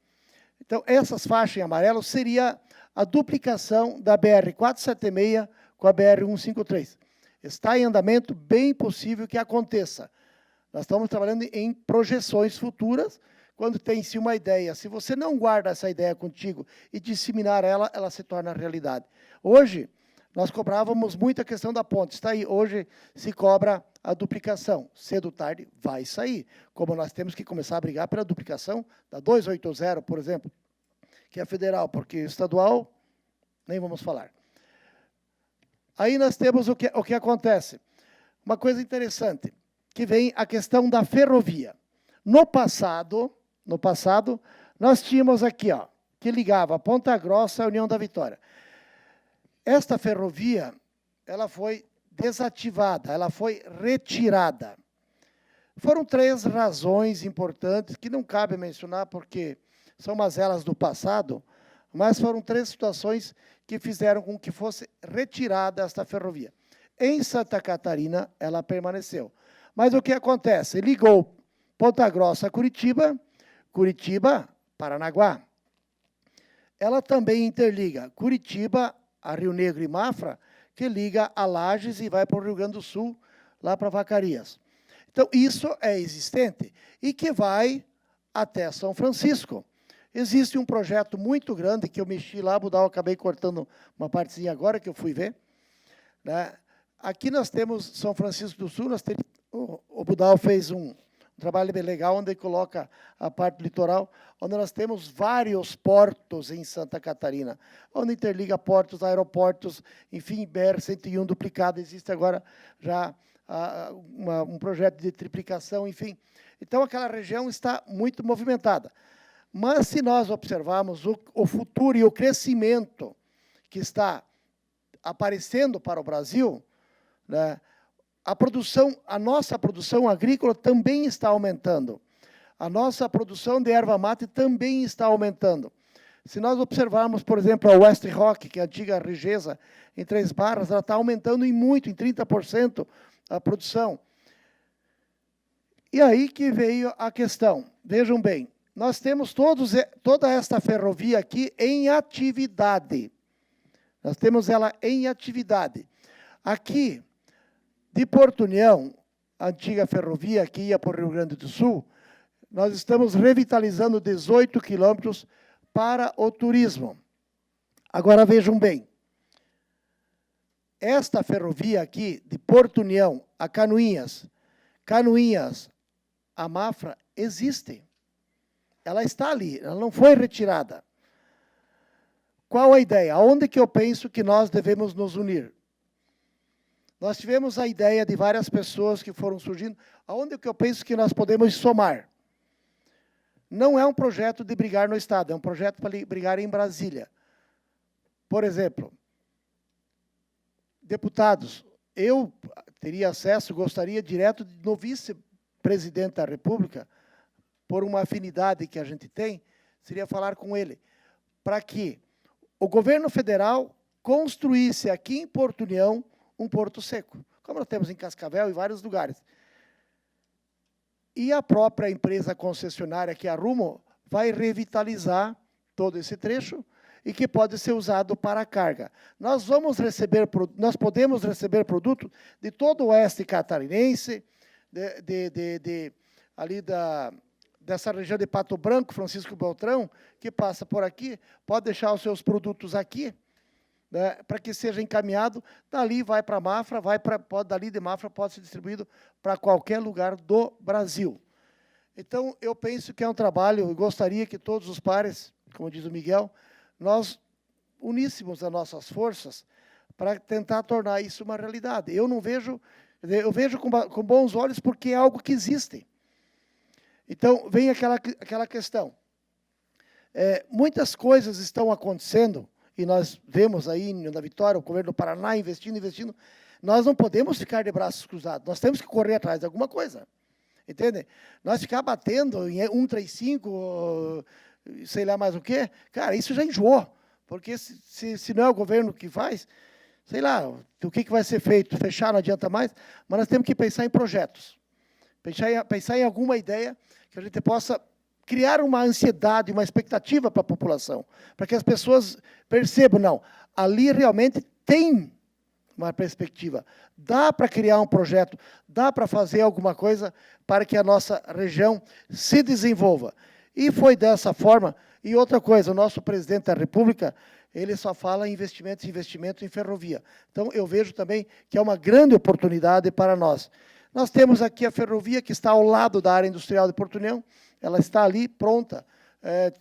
Então, essas faixas em amarelo seria a duplicação da BR-476 com a BR-153. Está em andamento, bem possível que aconteça. Nós estamos trabalhando em projeções futuras, quando tem-se uma ideia. Se você não guarda essa ideia contigo e disseminar ela, ela se torna realidade. Hoje, nós cobrávamos muito a questão da ponte. Está aí, hoje se cobra a duplicação. Cedo ou tarde vai sair. Como nós temos que começar a brigar pela duplicação da 280, por exemplo, que é federal, porque estadual, nem vamos falar. Aí nós temos o que acontece. Uma coisa interessante, que vem a questão da ferrovia. No passado, nós tínhamos aqui, ó, que ligava Ponta Grossa à União da Vitória. Esta ferrovia, ela foi desativada, ela foi retirada. Foram 3 razões importantes, que não cabe mencionar, porque são mazelas do passado, mas foram 3 situações que fizeram com que fosse retirada esta ferrovia. Em Santa Catarina, ela permaneceu. Mas o que acontece? Ligou Ponta Grossa a Curitiba, Curitiba, Paranaguá. Ela também interliga Curitiba a Rio Negro e Mafra, que liga a Lages e vai para o Rio Grande do Sul, lá para Vacaria. Então, isso é existente e que vai até São Francisco. Existe um projeto muito grande que eu mexi lá, Budal, acabei cortando uma partezinha agora que eu fui ver, né? Aqui nós temos São Francisco do Sul, o Budal fez um trabalho bem legal, onde coloca a parte litoral, onde nós temos vários portos em Santa Catarina, onde interliga portos, aeroportos, enfim, BR-101 duplicado, existe agora já um projeto de triplicação, enfim. Então, aquela região está muito movimentada. Mas, se nós observarmos o futuro e o crescimento que está aparecendo para o Brasil, né, a nossa produção agrícola também está aumentando. A nossa produção de erva mate também está aumentando. Se nós observarmos, por exemplo, a West Rock, que é a antiga Rigesa, em Três Barras, ela está aumentando em 30% a produção. E aí que veio a questão. Vejam bem, nós temos toda esta ferrovia aqui em atividade. Nós temos ela em atividade. Aqui, de Porto União, a antiga ferrovia que ia para o Rio Grande do Sul, nós estamos revitalizando 18 quilômetros para o turismo. Agora, vejam bem, esta ferrovia aqui, de Porto União a Canoinhas, Canoinhas a Mafra, existe. Ela está ali, ela não foi retirada. Qual a ideia? Aonde que eu penso que nós devemos nos unir? Nós tivemos a ideia de várias pessoas que foram surgindo, aonde que eu penso que nós podemos somar. Não é um projeto de brigar no Estado, é um projeto para brigar em Brasília. Por exemplo, deputados, eu teria acesso, gostaria direto no vice-presidente da República, por uma afinidade que a gente tem, seria falar com ele, para que o governo federal construísse aqui em Porto União um porto seco, como nós temos em Cascavel e vários lugares. E a própria empresa concessionária, que é a Rumo, vai revitalizar todo esse trecho e que pode ser usado para carga. Nós podemos receber produto de todo o oeste catarinense, ali dessa região de Pato Branco, Francisco Beltrão, que passa por aqui, pode deixar os seus produtos aqui, né, para que seja encaminhado, dali vai para a Mafra, dali de Mafra pode ser distribuído para qualquer lugar do Brasil. Então, eu penso que é um trabalho, eu gostaria que todos os pares, como diz o Miguel, nós uníssemos as nossas forças para tentar tornar isso uma realidade. Eu vejo com bons olhos porque é algo que existe. Então, vem aquela questão. Muitas coisas estão acontecendo, e nós vemos aí na Vitória, o governo do Paraná investindo, nós não podemos ficar de braços cruzados, nós temos que correr atrás de alguma coisa, entende? Nós ficar batendo em 135, sei lá mais o quê, cara, isso já enjoou, porque se não é o governo que faz, sei lá, o que vai ser feito, fechar não adianta mais, mas nós temos que pensar em projetos, pensar em alguma ideia que a gente possa criar uma ansiedade, uma expectativa para a população, para que as pessoas percebam, não, ali realmente tem uma perspectiva, dá para criar um projeto, dá para fazer alguma coisa para que a nossa região se desenvolva. E foi dessa forma. E outra coisa, o nosso presidente da República, ele só fala em investimento em ferrovia. Então, eu vejo também que é uma grande oportunidade para nós. Nós temos aqui a ferrovia que está ao lado da área industrial de Porto União, ela está ali pronta,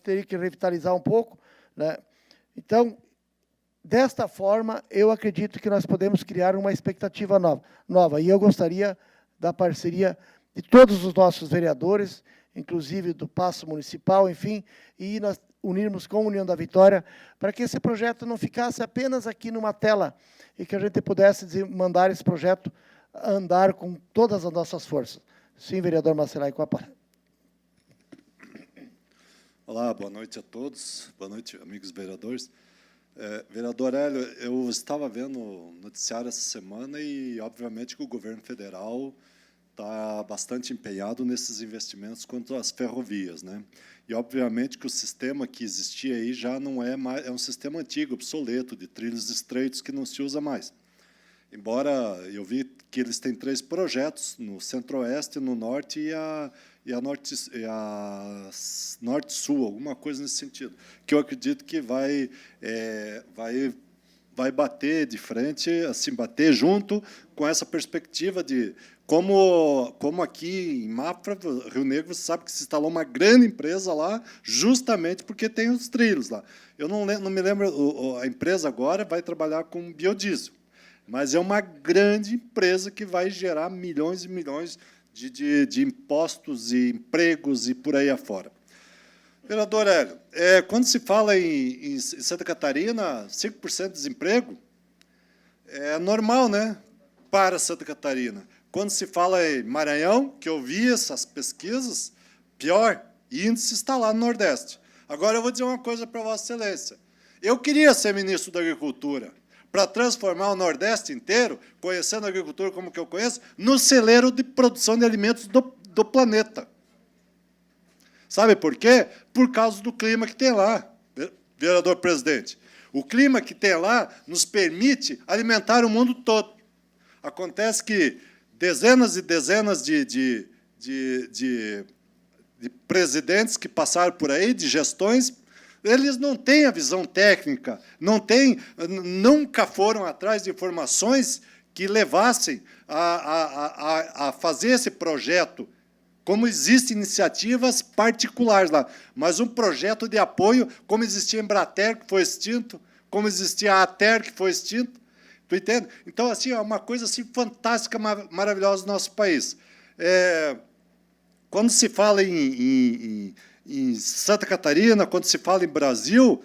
teria que revitalizar um pouco, né? Então, desta forma, eu acredito que nós podemos criar uma expectativa nova. E eu gostaria da parceria de todos os nossos vereadores, inclusive do Paço Municipal, enfim, e nós unirmos com a União da Vitória, para que esse projeto não ficasse apenas aqui numa tela, e que a gente pudesse mandar esse projeto andar com todas as nossas forças. Sim, vereador Macerai, com a palavra. Olá, boa noite a todos. Boa noite, amigos vereadores. Vereador Hélio, eu estava vendo o noticiário essa semana e, obviamente, que o governo federal está bastante empenhado nesses investimentos quanto às ferrovias, né? E, obviamente, que o sistema que existia aí já não é mais... É um sistema antigo, obsoleto, de trilhos estreitos que não se usa mais. Embora eu vi que eles têm 3 projetos, no Centro-Oeste, no Norte e a Norte-Sul, alguma coisa nesse sentido, que eu acredito que vai vai bater de frente, assim, bater junto com essa perspectiva de como aqui em Mafra, Rio Negro, você sabe que se instalou uma grande empresa lá, justamente porque tem os trilhos lá. Eu não me lembro, a empresa agora vai trabalhar com biodiesel, mas é uma grande empresa que vai gerar milhões e milhões de impostos e empregos e por aí afora. Vereador Hélio, quando se fala em Santa Catarina, 5% de desemprego, é normal, né, para Santa Catarina. Quando se fala em Maranhão, que eu vi essas pesquisas, pior, índice está lá no Nordeste. Agora, eu vou dizer uma coisa para Vossa Excelência. Eu queria ser ministro da Agricultura, para transformar o Nordeste inteiro, conhecendo a agricultura como que eu conheço, no celeiro de produção de alimentos do planeta. Sabe por quê? Por causa do clima que tem lá, vereador presidente. O clima que tem lá nos permite alimentar o mundo todo. Acontece que dezenas e dezenas de presidentes que passaram por aí, de gestões, eles não têm a visão técnica, nunca foram atrás de informações que levassem a fazer esse projeto. Como existem iniciativas particulares lá, mas um projeto de apoio, como existia a Embrater, que foi extinto, como existia a ATER, que foi extinto. Tu entende? Então, assim, é uma coisa assim, fantástica, maravilhosa do nosso país. Quando se fala em Santa Catarina, quando se fala em Brasil,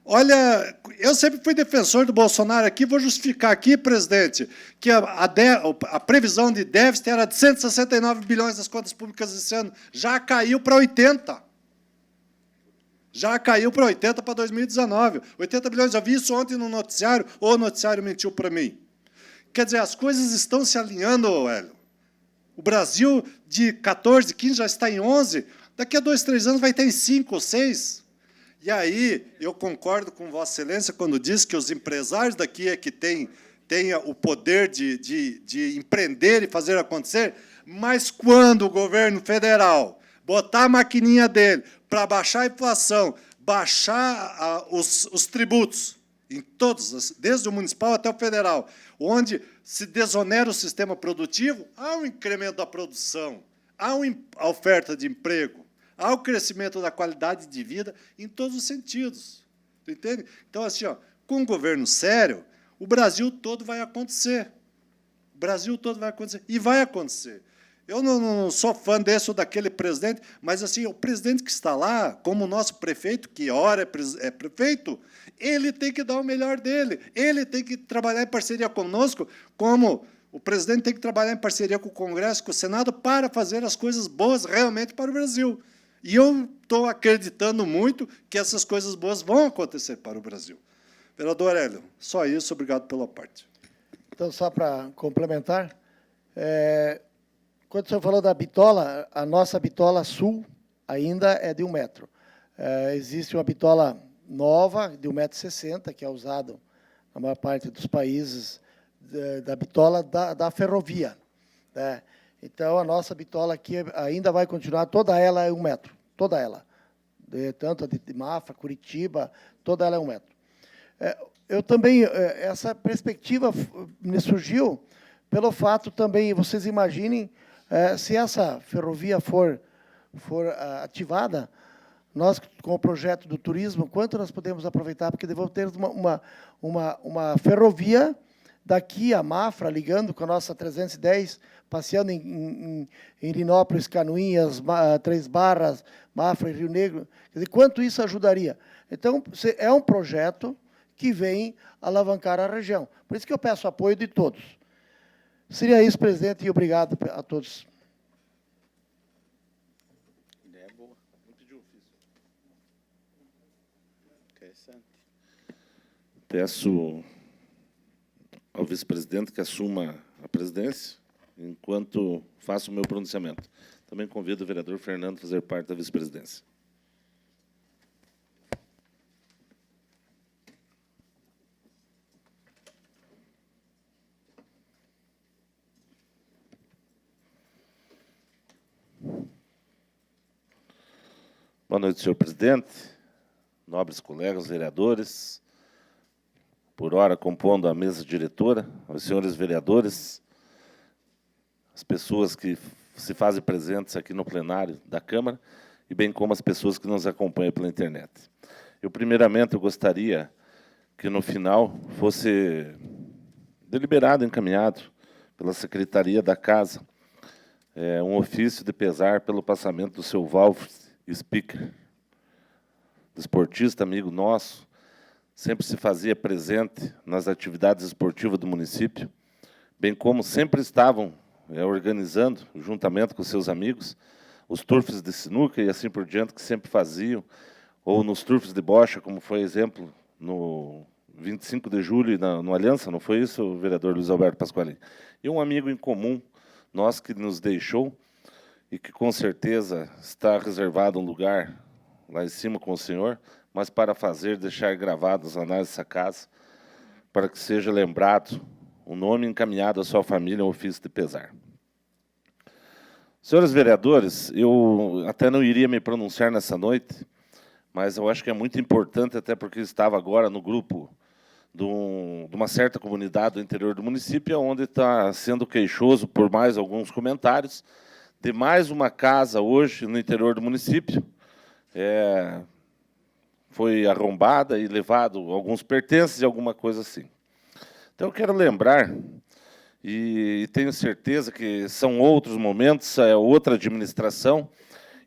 olha, eu sempre fui defensor do Bolsonaro aqui, vou justificar aqui, presidente, que a previsão de déficit era de 169 bilhões das contas públicas esse ano, já caiu para 80. Já caiu para 80 para 2019. 80 bilhões, já vi isso ontem no noticiário, ou o noticiário mentiu para mim. Quer dizer, as coisas estão se alinhando, Hélio. O Brasil, de 14, 15, já está em 11, daqui a 2, 3 anos vai ter em 5 ou 6. E aí, eu concordo com Vossa Excelência quando diz que os empresários daqui é que têm o poder de empreender e fazer acontecer, mas quando o governo federal botar a maquininha dele para baixar a inflação, baixar os tributos, em todos, desde o municipal até o federal, onde se desonera o sistema produtivo, há um incremento da produção, há a oferta de emprego, há o crescimento da qualidade de vida em todos os sentidos. Tu entende? Então, assim, com um governo sério, o Brasil todo vai acontecer. O Brasil todo vai acontecer. E vai acontecer. Eu não sou fã desse ou daquele presidente, mas assim, o presidente que está lá, como o nosso prefeito, que ora é prefeito, ele tem que dar o melhor dele. Ele tem que trabalhar em parceria conosco, como o presidente tem que trabalhar em parceria com o Congresso, com o Senado, para fazer as coisas boas realmente para o Brasil. E eu estou acreditando muito que essas coisas boas vão acontecer para o Brasil. Vereador Hélio, só isso, obrigado pela parte. Então, só para complementar, quando o senhor falou da bitola, a nossa bitola sul ainda é de 1 metro. Existe uma bitola nova, de 1,60 m, que é usada na maior parte dos países, da bitola da ferrovia, né? Então, a nossa bitola aqui ainda vai continuar, toda ela é 1 metro, toda ela. Tanto a de Mafra, Curitiba, toda ela é 1 metro. Eu também, essa perspectiva me surgiu pelo fato também, vocês imaginem, se essa ferrovia for ativada, nós, com o projeto do turismo, quanto nós podemos aproveitar, porque devemos ter uma ferrovia daqui a Mafra, ligando com a nossa 310, passeando em Irinópolis, Canoinhas, Três Barras, Mafra e Rio Negro. Quer dizer, quanto isso ajudaria? Então, é um projeto que vem alavancar a região. Por isso que eu peço apoio de todos. Seria isso, presidente, e obrigado a todos. Ideia boa. Muito difícil. Interessante. Peço ao vice-presidente que assuma a presidência, enquanto faço o meu pronunciamento. Também convido o vereador Fernando a fazer parte da vice-presidência. Boa noite, senhor presidente, nobres colegas vereadores. por hora compondo a mesa diretora, aos senhores vereadores, as pessoas que se fazem presentes aqui no plenário da Câmara, e bem como as pessoas que nos acompanham pela internet. Primeiramente, eu gostaria que, no final, fosse deliberado, encaminhado pela Secretaria da Casa, um ofício de pesar pelo passamento do seu Valfres Speaker, desportista, amigo nosso, sempre se fazia presente nas atividades esportivas do município, bem como sempre estavam organizando, juntamente com seus amigos, os turfs de sinuca e assim por diante, que sempre faziam, ou nos turfs de bocha, como foi exemplo no 25 de julho, no Aliança, não foi isso, vereador Luiz Alberto Pasqualini? E um amigo em comum, nós que nos deixou, e que com certeza está reservado um lugar lá em cima com o senhor, mas para deixar gravados as análises dessa casa, para que seja lembrado o nome encaminhado à sua família, um ofício de pesar. Senhores vereadores, eu até não iria me pronunciar nessa noite, mas eu acho que é muito importante, até porque estava agora no grupo de uma certa comunidade do interior do município, onde está sendo queixoso por mais alguns comentários, de mais uma casa hoje no interior do município, foi arrombada e levado alguns pertences e alguma coisa assim. Então, eu quero lembrar, e tenho certeza que são outros momentos, é outra administração,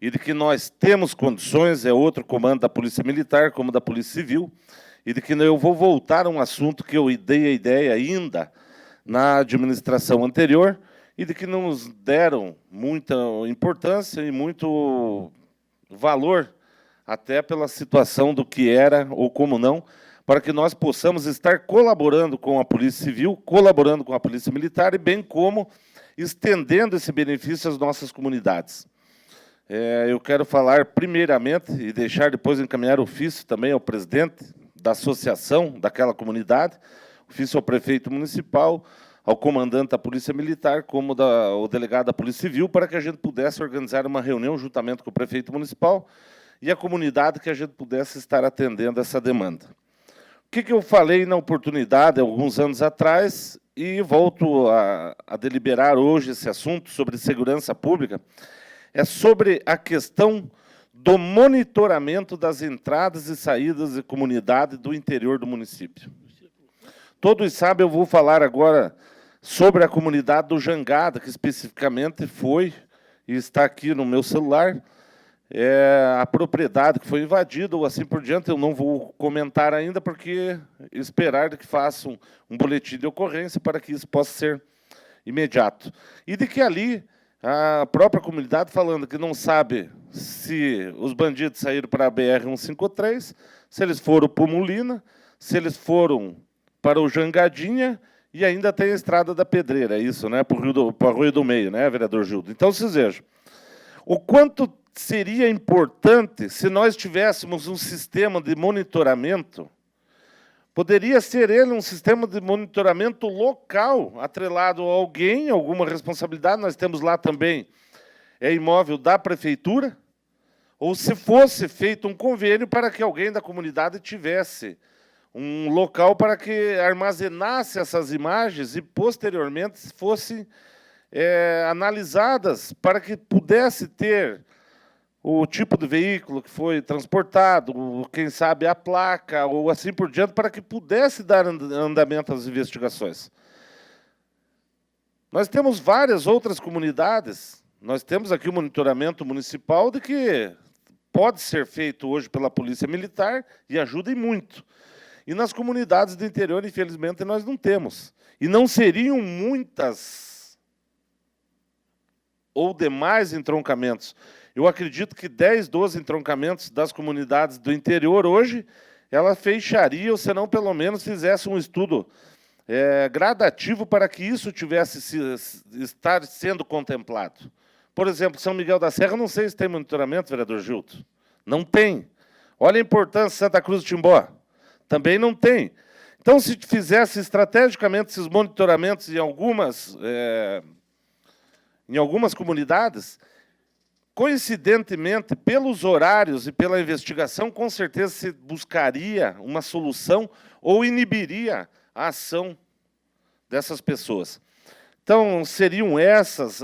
e de que nós temos condições, é outro comando da Polícia Militar, como da Polícia Civil, e de que eu vou voltar a um assunto que eu dei a ideia ainda na administração anterior, e de que não nos deram muita importância e muito valor, até pela situação do que era ou como não, para que nós possamos estar colaborando com a Polícia Civil, colaborando com a Polícia Militar, e bem como estendendo esse benefício às nossas comunidades. Eu quero falar primeiramente, e deixar depois encaminhar ofício também ao presidente da associação daquela comunidade, ofício ao prefeito municipal, ao comandante da Polícia Militar, como ao delegado da Polícia Civil, para que a gente pudesse organizar uma reunião juntamente com o prefeito municipal e a comunidade, que a gente pudesse estar atendendo essa demanda. O que eu falei na oportunidade, alguns anos atrás, e volto a deliberar hoje esse assunto sobre segurança pública, é sobre a questão do monitoramento das entradas e saídas de comunidade do interior do município. Todos sabem, eu vou falar agora sobre a comunidade do Jangada, que especificamente foi, e está aqui no meu celular, a propriedade que foi invadida, ou assim por diante. Eu não vou comentar ainda, porque esperar que façam um boletim de ocorrência para que isso possa ser imediato. E de que ali, a própria comunidade falando que não sabe se os bandidos saíram para a BR-153, se eles foram para o Molina, se eles foram para o Jangadinha, e ainda tem a Estrada da Pedreira, é isso, né? Para o Arroio do Meio, né, vereador Gildo? Então, vocês vejam, o quanto seria importante se nós tivéssemos um sistema de monitoramento. Poderia ser ele um sistema de monitoramento local, atrelado a alguém, alguma responsabilidade. Nós temos lá também imóvel da prefeitura, ou se fosse feito um convênio para que alguém da comunidade tivesse um local para que armazenasse essas imagens e, posteriormente, fossem analisadas para que pudesse ter o tipo de veículo que foi transportado, quem sabe a placa, ou assim por diante, para que pudesse dar andamento às investigações. Nós temos várias outras comunidades, nós temos aqui o monitoramento municipal, de que pode ser feito hoje pela Polícia Militar, e ajuda e muito. E nas comunidades do interior, infelizmente, nós não temos. E não seriam muitas ou demais entroncamentos. Eu acredito que 10, 12 entroncamentos das comunidades do interior hoje, ela fecharia, ou se não, pelo menos, fizesse um estudo gradativo para que isso estar sendo contemplado. Por exemplo, São Miguel da Serra, não sei se tem monitoramento, vereador Gildo. Não tem. Olha a importância de Santa Cruz do Timbó. Também não tem. Então, se fizesse estrategicamente esses monitoramentos em algumas comunidades, coincidentemente, pelos horários e pela investigação, com certeza se buscaria uma solução, ou inibiria a ação dessas pessoas. Então, seriam essas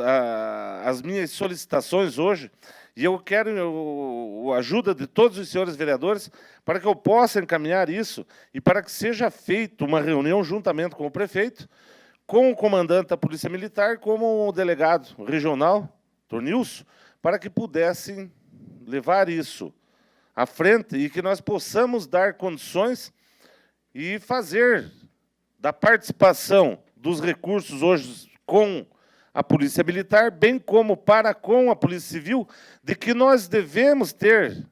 as minhas solicitações hoje, e eu quero a ajuda de todos os senhores vereadores para que eu possa encaminhar isso e para que seja feita uma reunião juntamente com o prefeito, com o comandante da Polícia Militar, como o delegado regional, Tornilson, para que pudessem levar isso à frente e que nós possamos dar condições e fazer da participação dos recursos hoje com a Polícia Militar, bem como para com a Polícia Civil, de que nós devemos ter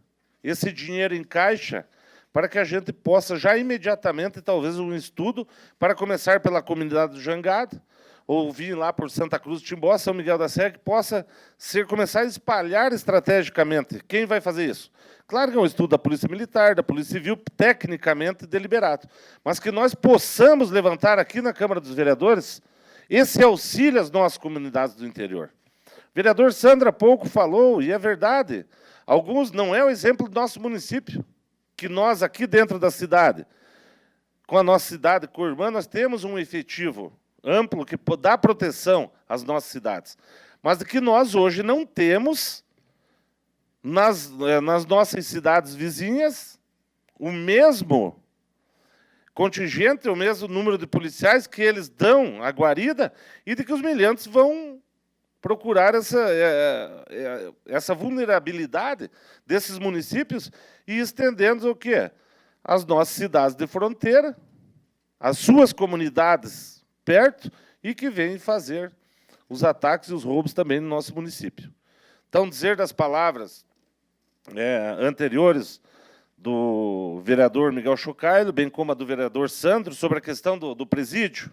esse dinheiro em caixa para que a gente possa já imediatamente, talvez um estudo, para começar pela comunidade do Jangada, ou vir lá por Santa Cruz do Timbó, São Miguel da Serra, que possa começar a espalhar estrategicamente. Quem vai fazer isso? Claro que é um estudo da Polícia Militar, da Polícia Civil, tecnicamente deliberado, mas que nós possamos levantar aqui na Câmara dos Vereadores esse auxílio às nossas comunidades do interior. O vereador Sandro há pouco falou, e é verdade, alguns não é o exemplo do nosso município, que nós aqui dentro da cidade, com a nossa cidade co-irmã, nós temos um efetivo amplo que dá proteção às nossas cidades, mas que nós hoje não temos nas nossas cidades vizinhas o mesmo contingente, o mesmo número de policiais que eles dão à guarida e de que os meliantes vão procurar essa vulnerabilidade desses municípios e estendendo o quê? As nossas cidades de fronteira, as suas comunidades perto e que vêm fazer os ataques e os roubos também no nosso município. Então, dizer das palavras anteriores do vereador Miguel Chocailo, bem como a do vereador Sandro, sobre a questão do presídio,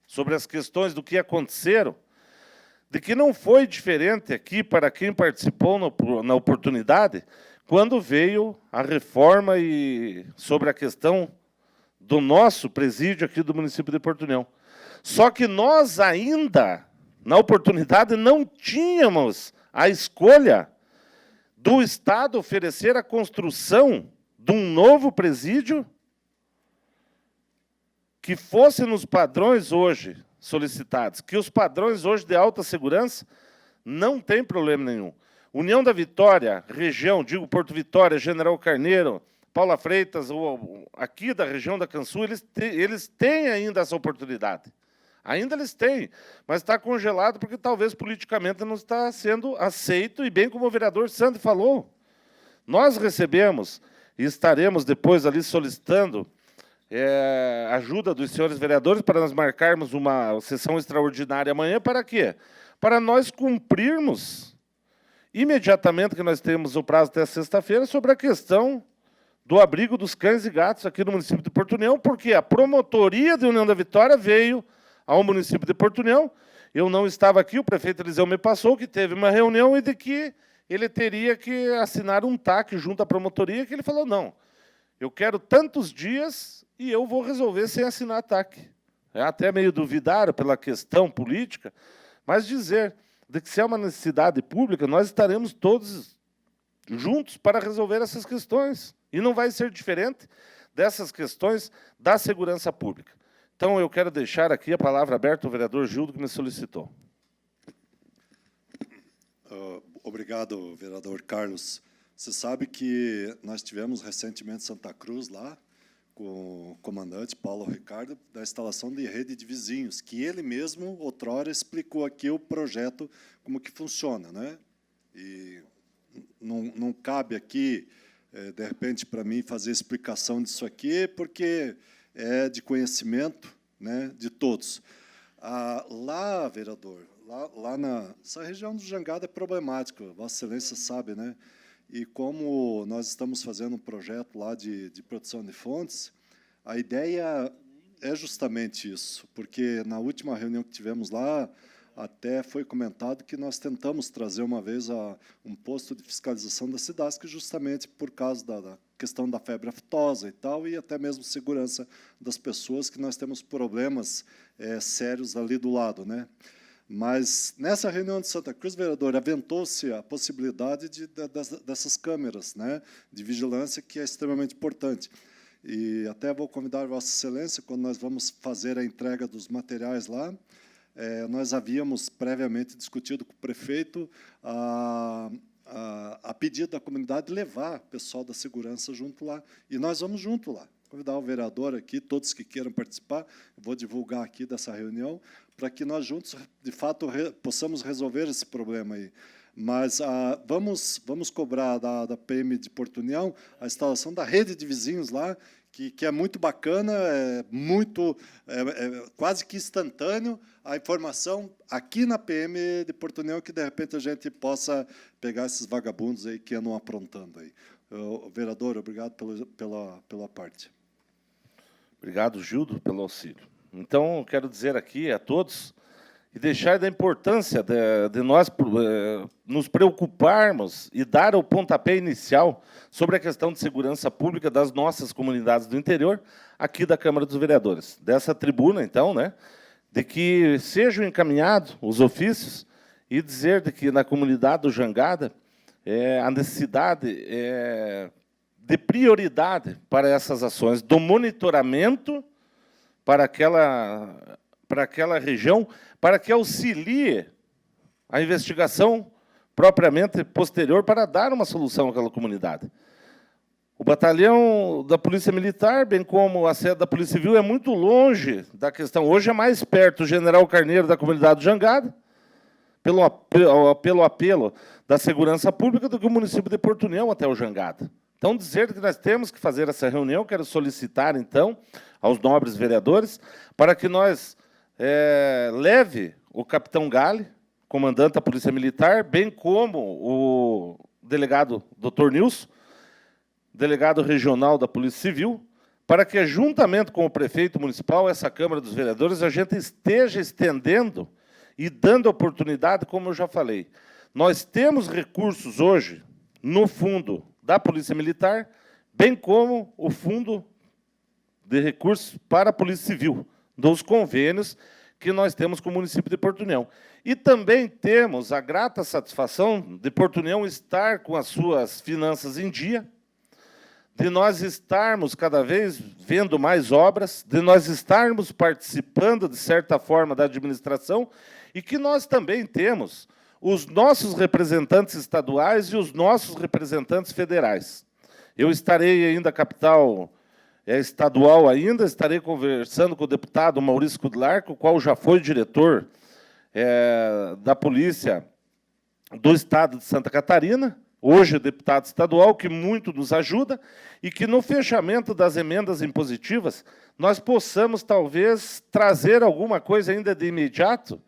sobre as questões do que aconteceram, de que não foi diferente aqui para quem participou na oportunidade, quando veio a reforma e sobre a questão do nosso presídio aqui do município de Porto União. Só que nós ainda, na oportunidade, não tínhamos a escolha do Estado oferecer a construção de um novo presídio que fosse nos padrões hoje solicitados, que os padrões hoje de alta segurança não tem problema nenhum. União da Vitória, região, digo Porto Vitória, General Carneiro, Paula Freitas, ou aqui da região da Cansu, eles têm ainda essa oportunidade. Ainda eles têm, mas está congelado porque talvez politicamente não está sendo aceito, e bem como o vereador Sandro falou, nós recebemos e estaremos depois ali solicitando ajuda dos senhores vereadores para nós marcarmos uma sessão extraordinária amanhã, para quê? Para nós cumprirmos imediatamente, que nós temos o prazo até sexta-feira, sobre a questão do abrigo dos cães e gatos aqui no município de Porto União, porque a promotoria de União da Vitória veio ao município de Porto União. Eu não estava aqui, o prefeito Eliseu me passou que teve uma reunião e de que ele teria que assinar um TAC junto à promotoria, que ele falou, não, eu quero tantos dias e eu vou resolver sem assinar TAC. É até meio duvidar pela questão política, mas dizer de que se é uma necessidade pública, nós estaremos todos juntos para resolver essas questões. E não vai ser diferente dessas questões da segurança pública. Então, eu quero deixar aqui a palavra aberta ao vereador Gildo, que me solicitou. Obrigado, vereador Carlos. Você sabe que nós tivemos recentemente em Santa Cruz, lá, com o comandante Paulo Ricardo, da instalação de rede de vizinhos, que ele mesmo, outrora, explicou aqui o projeto, como que funciona, né? E não cabe aqui, de repente, para mim, fazer explicação disso aqui, porque é de conhecimento, né, de todos. Lá, vereador, lá essa região do Jangada é problemática, Vossa Excelência sabe, né? E como nós estamos fazendo um projeto lá de proteção de fontes, a ideia é justamente isso, porque na última reunião que tivemos lá, até foi comentado que nós tentamos trazer uma vez um posto de fiscalização das cidades, que justamente por causa da questão da febre aftosa e tal, e até mesmo segurança das pessoas, que nós temos problemas sérios ali do lado, né? Mas, nessa reunião de Santa Cruz, vereador, aventou-se a possibilidade dessas câmeras, né, de vigilância, que é extremamente importante. E até vou convidar Vossa Excelência, quando nós vamos fazer a entrega dos materiais lá, nós havíamos previamente discutido com o prefeito a pedido da comunidade levar o pessoal da segurança junto lá. E nós vamos junto lá. Convidar o vereador aqui, todos que queiram participar, eu vou divulgar aqui dessa reunião, para que nós juntos, de fato, possamos resolver esse problema aí. Mas vamos cobrar da PM de Porto União a instalação da rede de vizinhos lá, que é muito bacana, quase que instantâneo a informação aqui na PM de Porto União, que, de repente, a gente possa pegar esses vagabundos aí que andam aprontando aí. Vereador, obrigado pela parte. Obrigado, Gildo, pelo auxílio. Então, quero dizer aqui a todos e deixar da importância de nós nos preocuparmos e dar o pontapé inicial sobre a questão de segurança pública das nossas comunidades do interior, aqui da Câmara dos Vereadores. Dessa tribuna, então, né, de que sejam encaminhados os ofícios e dizer de que na comunidade do Jangada a necessidade de prioridade para essas ações, do monitoramento para aquela região, para que auxilie a investigação propriamente posterior para dar uma solução àquela comunidade. O batalhão da Polícia Militar, bem como a sede da Polícia Civil, é muito longe da questão. Hoje é mais perto o General Carneiro da comunidade do Jangada, pelo apelo da segurança pública, do que o município de Porto União até o Jangada. Então, dizer que nós temos que fazer essa reunião, quero solicitar, então, aos nobres vereadores, para que nós leve o capitão Gale, comandante da Polícia Militar, bem como o delegado Dr. Nilson, delegado regional da Polícia Civil, para que, juntamente com o prefeito municipal, essa Câmara dos Vereadores, a gente esteja estendendo e dando oportunidade, como eu já falei. Nós temos recursos hoje no fundo da Polícia Militar, bem como o fundo de recursos para a Polícia Civil, dos convênios que nós temos com o município de Porto União. E também temos a grata satisfação de Porto União estar com as suas finanças em dia, de nós estarmos cada vez vendo mais obras, de nós estarmos participando, de certa forma, da administração, e que nós também temos os nossos representantes estaduais e os nossos representantes federais. Eu estarei ainda, capital estadual ainda, estarei conversando com o deputado Maurício Kudlark, o qual já foi diretor da Polícia do Estado de Santa Catarina, hoje é deputado estadual, que muito nos ajuda, e que, no fechamento das emendas impositivas, nós possamos, talvez, trazer alguma coisa ainda de imediato,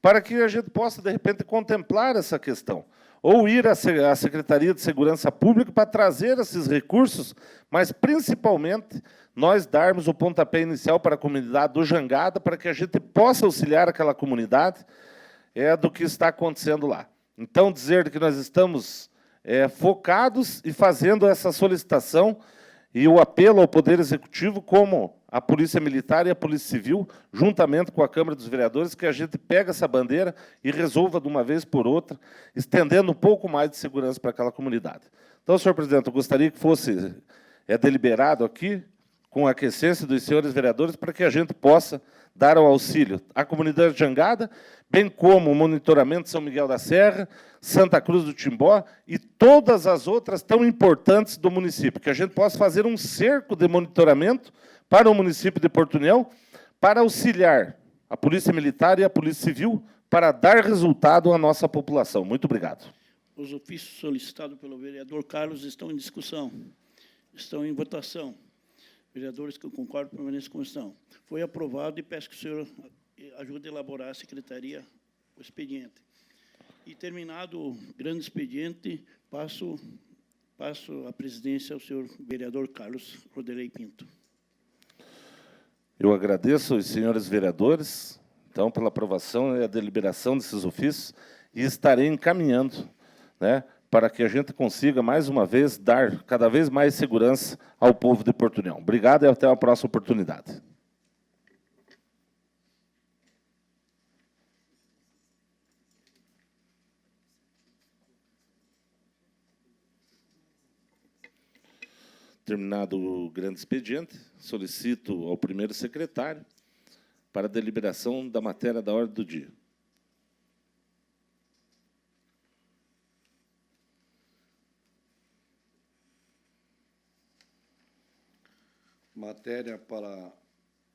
para que a gente possa, de repente, contemplar essa questão. Ou ir à Secretaria de Segurança Pública para trazer esses recursos, mas, principalmente, nós darmos o pontapé inicial para a comunidade do Jangada, para que a gente possa auxiliar aquela comunidade do que está acontecendo lá. Então, dizer que nós estamos focados e fazendo essa solicitação e o apelo ao Poder Executivo, como a Polícia Militar e a Polícia Civil, juntamente com a Câmara dos Vereadores, que a gente pegue essa bandeira e resolva de uma vez por outra, estendendo um pouco mais de segurança para aquela comunidade. Então, senhor presidente, eu gostaria que fosse deliberado aqui, com a aquiescência dos senhores vereadores, para que a gente possa dar o auxílio à comunidade de Jangada, bem como o monitoramento de São Miguel da Serra, Santa Cruz do Timbó e todas as outras tão importantes do município, que a gente possa fazer um cerco de monitoramento para o município de Porto União, para auxiliar a Polícia Militar e a Polícia Civil, para dar resultado à nossa população. Muito obrigado. Os ofícios solicitados pelo vereador Carlos estão em discussão, estão em votação. Vereadores que concordam permaneçam como estão. Foi aprovado e peço que o senhor ajude a elaborar a secretaria o expediente. E, terminado o grande expediente, passo a presidência ao senhor vereador Carlos Rodelei Pinto. Eu agradeço aos senhores vereadores, então, pela aprovação e a deliberação desses ofícios, e estarei encaminhando, né, para que a gente consiga, mais uma vez, dar cada vez mais segurança ao povo de Porto União. Obrigado e até a próxima oportunidade. Terminado o grande expediente, solicito ao primeiro secretário para a deliberação da matéria da ordem do dia. Matéria para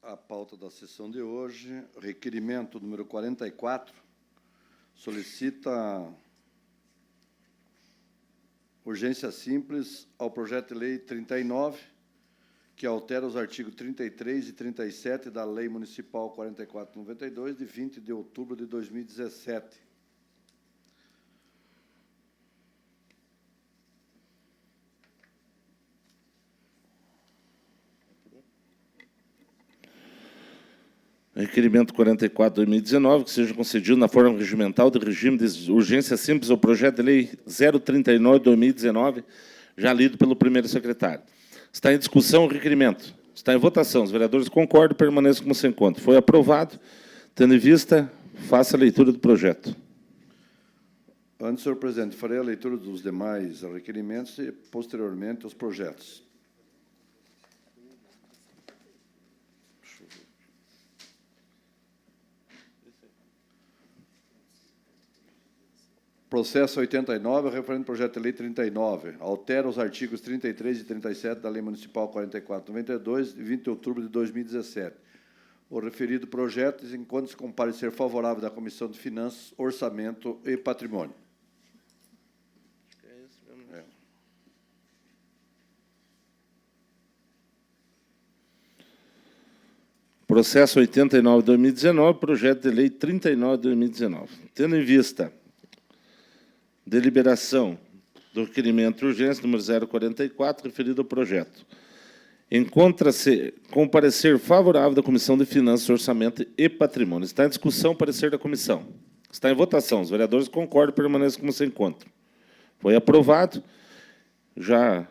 a pauta da sessão de hoje, requerimento número 44, solicita urgência simples ao projeto de lei 39, que altera os artigos 33 e 37 da Lei Municipal 4492, de 20 de outubro de 2017. Requerimento 44/2019, que seja concedido na forma regimental de regime de urgência simples ao projeto de lei 039/2019, já lido pelo primeiro secretário. Está em discussão o requerimento. Está em votação. Os vereadores concordam, permaneçam como se encontra. Foi aprovado. Tendo em vista, faça a leitura do projeto. Antes, senhor presidente, farei a leitura dos demais requerimentos e, posteriormente, os projetos. Processo 89, referente ao projeto de lei 39, altera os artigos 33 e 37 da Lei Municipal 4492, de 20 de outubro de 2017. O referido projeto encontra-se com parecer favorável da Comissão de Finanças, Orçamento e Patrimônio. Processo 89/2019, projeto de lei 39/2019. Tendo em vista deliberação do requerimento de urgência número 044, referido ao projeto, encontra-se com parecer favorável da Comissão de Finanças, Orçamento e Patrimônio. Está em discussão o parecer da comissão. Está em votação. Os vereadores concordam, permaneçam como se encontram. Foi aprovado. Já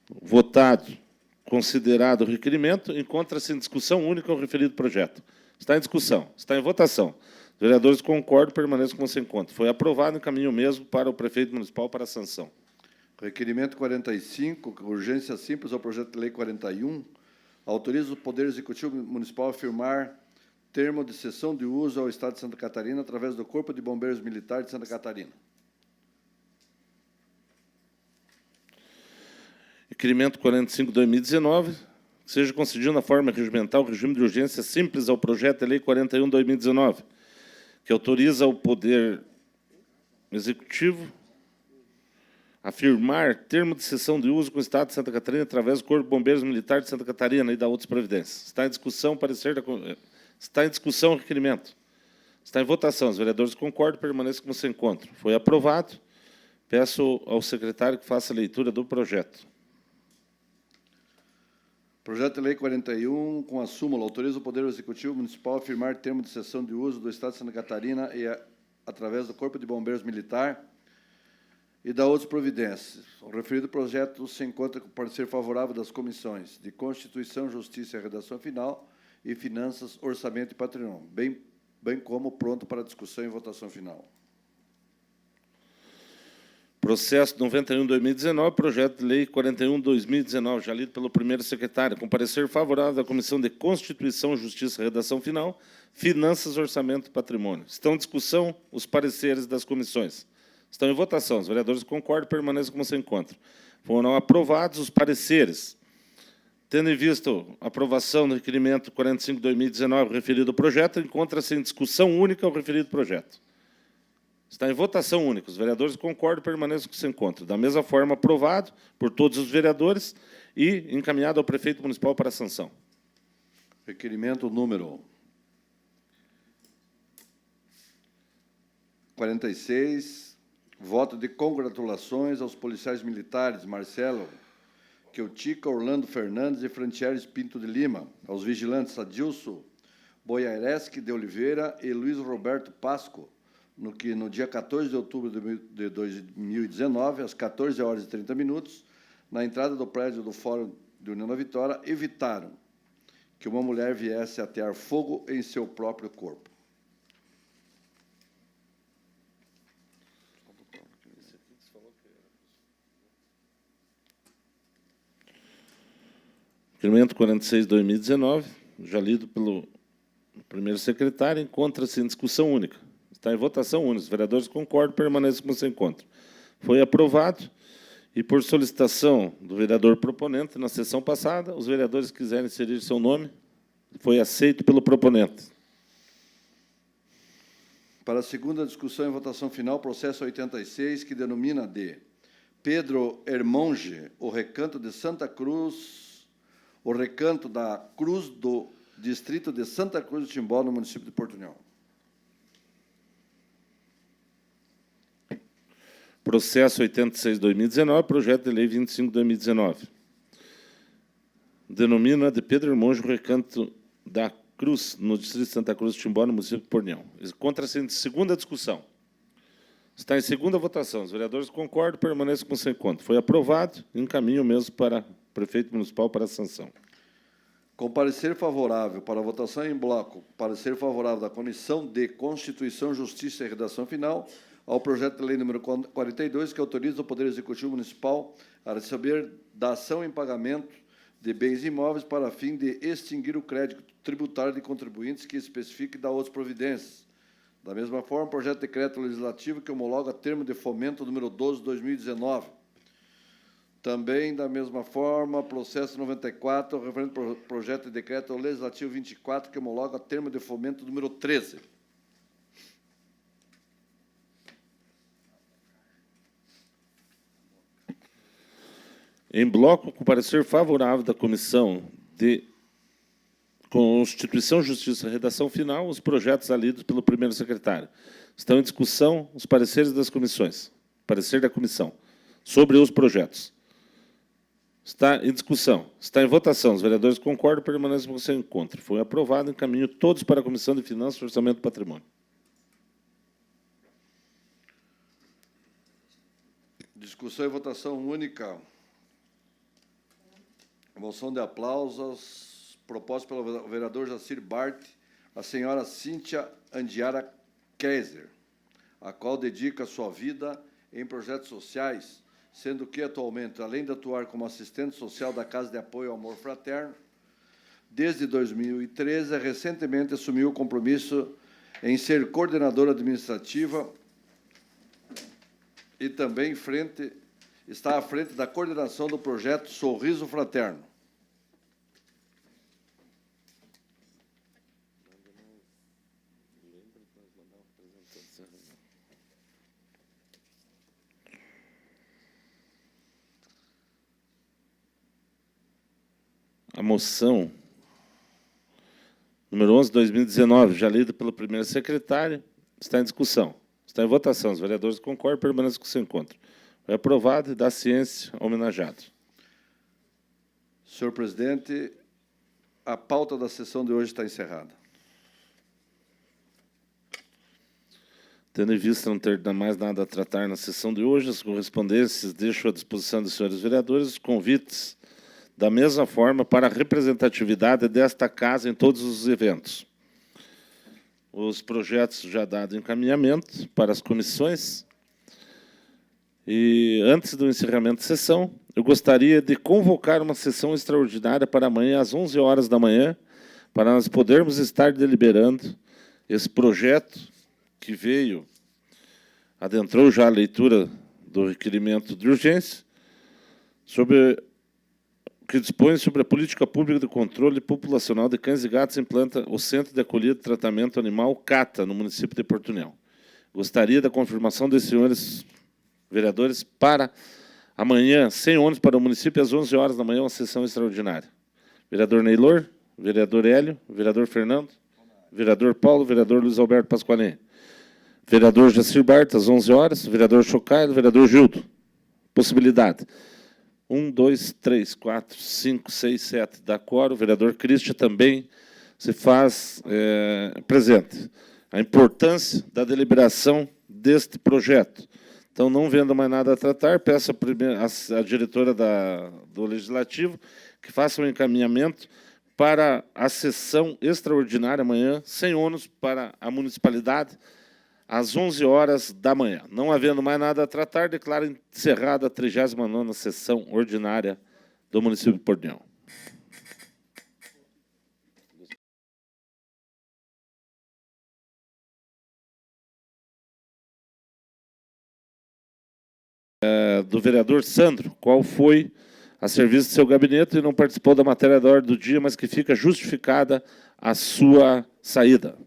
votado, considerado o requerimento, encontra-se em discussão única o referido projeto. Está em discussão. Está em votação. Os vereadores concordam, permaneçam como se encontra. Foi aprovado, encaminho mesmo para o prefeito municipal para a sanção. Requerimento 45, urgência simples ao projeto de lei 41, autoriza o Poder Executivo Municipal a firmar termo de cessão de uso ao Estado de Santa Catarina através do Corpo de Bombeiros Militar de Santa Catarina. Requerimento 45/2019, seja concedido na forma regimental o regime de urgência simples ao projeto de lei 41/2019, que autoriza o Poder Executivo a firmar termo de cessão de uso com o Estado de Santa Catarina através do Corpo de Bombeiros Militar de Santa Catarina e da outras providências. Está em discussão parecer da está em discussão o requerimento. Está em votação. Os vereadores concordam, permaneçam como se encontram. Foi aprovado. Peço ao secretário que faça a leitura do projeto. Projeto de lei 41, com a súmula, autoriza o Poder Executivo Municipal a firmar termo de cessão de uso do Estado de Santa Catarina e através do Corpo de Bombeiros Militar e da outras providências. O referido projeto se encontra com parecer favorável das comissões de Constituição, Justiça e Redação Final e Finanças, Orçamento e Patrimônio, bem como pronto para discussão e votação final. Processo 91/2019, projeto de lei 41/2019, já lido pelo primeiro secretário, com parecer favorável da Comissão de Constituição, Justiça e Redação Final, Finanças, Orçamento e Patrimônio. Estão em discussão os pareceres das comissões. Estão em votação. Os vereadores concordam, permaneçam como se encontram. Foram aprovados os pareceres. Tendo em vista a aprovação do requerimento 45/2019, referido ao projeto, encontra-se em discussão única o referido projeto. Está em votação única. Os vereadores concordam, permaneçam como se encontram. Da mesma forma, aprovado por todos os vereadores e encaminhado ao prefeito municipal para a sanção. Requerimento número 46, voto de congratulações aos policiais militares Marcelo Queutica, Orlando Fernandes e Frantieres Pinto de Lima, aos vigilantes Adilson Boiareschi de Oliveira e Luiz Roberto Pasco, no dia 14 de outubro de 2019, às 14h30, na entrada do prédio do Fórum de União da Vitória, evitaram que uma mulher viesse a atear fogo em seu próprio corpo. Requerimento 46/2019, já lido pelo primeiro secretário, encontra-se em discussão única. Está em votação única. Os vereadores concordam, permaneçam como se encontram. Foi aprovado e, por solicitação do vereador proponente, na sessão passada, os vereadores que quiserem inserir seu nome, foi aceito pelo proponente. Para a segunda discussão e votação final, processo 86, que denomina de Pedro Hermonge, o Recanto de Santa Cruz, o Recanto da Cruz do distrito de Santa Cruz de Timbó, no município de Portunhol. Processo 86/2019, projeto de lei 25/2019. Denomina de Pedro Hermonge, o Recanto da Cruz, no distrito de Santa Cruz de Timbó, no município de Portunhol. Encontra-se em segunda discussão. Está em segunda votação. Os vereadores concordam, permaneçam com o seu encontro. Foi aprovado, encaminho mesmo para o prefeito municipal para a sanção. Com parecer favorável para a votação em bloco, parecer favorável da Comissão de Constituição, Justiça e Redação Final, ao projeto de lei número 42, que autoriza o Poder Executivo Municipal a receber da ação em pagamento de bens imóveis para fim de extinguir o crédito tributário de contribuintes que especifique e dá outras providências. Da mesma forma, projeto de decreto legislativo que homologa termo de fomento número 12/2019. Também, da mesma forma, processo 94, referente ao projeto de decreto legislativo 24, que homologa termo de fomento número 13. Em bloco, com parecer favorável da Comissão de Constituição, Justiça e Redação Final, os projetos lidos pelo primeiro secretário. Estão em discussão os pareceres das comissões. Parecer da comissão sobre os projetos. Está em discussão. Está em votação. Os vereadores concordam, permanecem com o seu encontro. Foi aprovado, encaminho todos para a Comissão de Finanças, Orçamento e Patrimônio. Discussão e votação única. Moção de aplausos, proposta pelo vereador Jacir Bart, a senhora Cíntia Andiara Kaiser, a qual dedica sua vida em projetos sociais, sendo que, atualmente, além de atuar como assistente social da Casa de Apoio ao Amor Fraterno, desde 2013, recentemente assumiu o compromisso em ser coordenadora administrativa e também está à frente da coordenação do projeto Sorriso Fraterno. A moção número 11/2019, já lida pelo primeiro secretário, está em discussão. Está em votação. Os vereadores concordam, permanecem com o seu encontro. Foi aprovado e dá ciência ao homenageado. Senhor presidente, a pauta da sessão de hoje está encerrada. Tendo em vista não ter mais nada a tratar na sessão de hoje, as correspondências deixo à disposição dos senhores vereadores os convites da mesma forma para a representatividade desta casa em todos os eventos. Os projetos já dados encaminhamento para as comissões. E, antes do encerramento da sessão, eu gostaria de convocar uma sessão extraordinária para amanhã, às 11 horas da manhã, para nós podermos estar deliberando esse projeto que adentrou já a leitura do requerimento de urgência, que dispõe sobre a política pública de controle populacional de cães e gatos e implanta o Centro de Acolhida e Tratamento Animal CATA, no município de Portunhol. Gostaria da confirmação dos senhores vereadores para amanhã, sem ônibus para o município, às 11 horas da manhã, uma sessão extraordinária. Vereador Neylor, vereador Hélio, vereador Fernando, vereador Paulo, vereador Luiz Alberto Pasqualin, vereador Jacir Bart, às 11 horas, vereador Chocailo, vereador Gildo. Possibilidade. 1, 2, 3, 4, 5, 6, 7 da quórum. O vereador Cristian também se faz presente. A importância da deliberação deste projeto. Então, não vendo mais nada a tratar, peço à diretora do Legislativo que faça um encaminhamento para a sessão extraordinária amanhã, sem ônus para a municipalidade, às 11 horas da manhã. Não havendo mais nada a tratar, declaro encerrada a 39ª sessão ordinária do município de Portunhol. Do vereador Sandro, qual foi a serviço do seu gabinete e não participou da matéria da ordem do dia, mas que fica justificada a sua saída.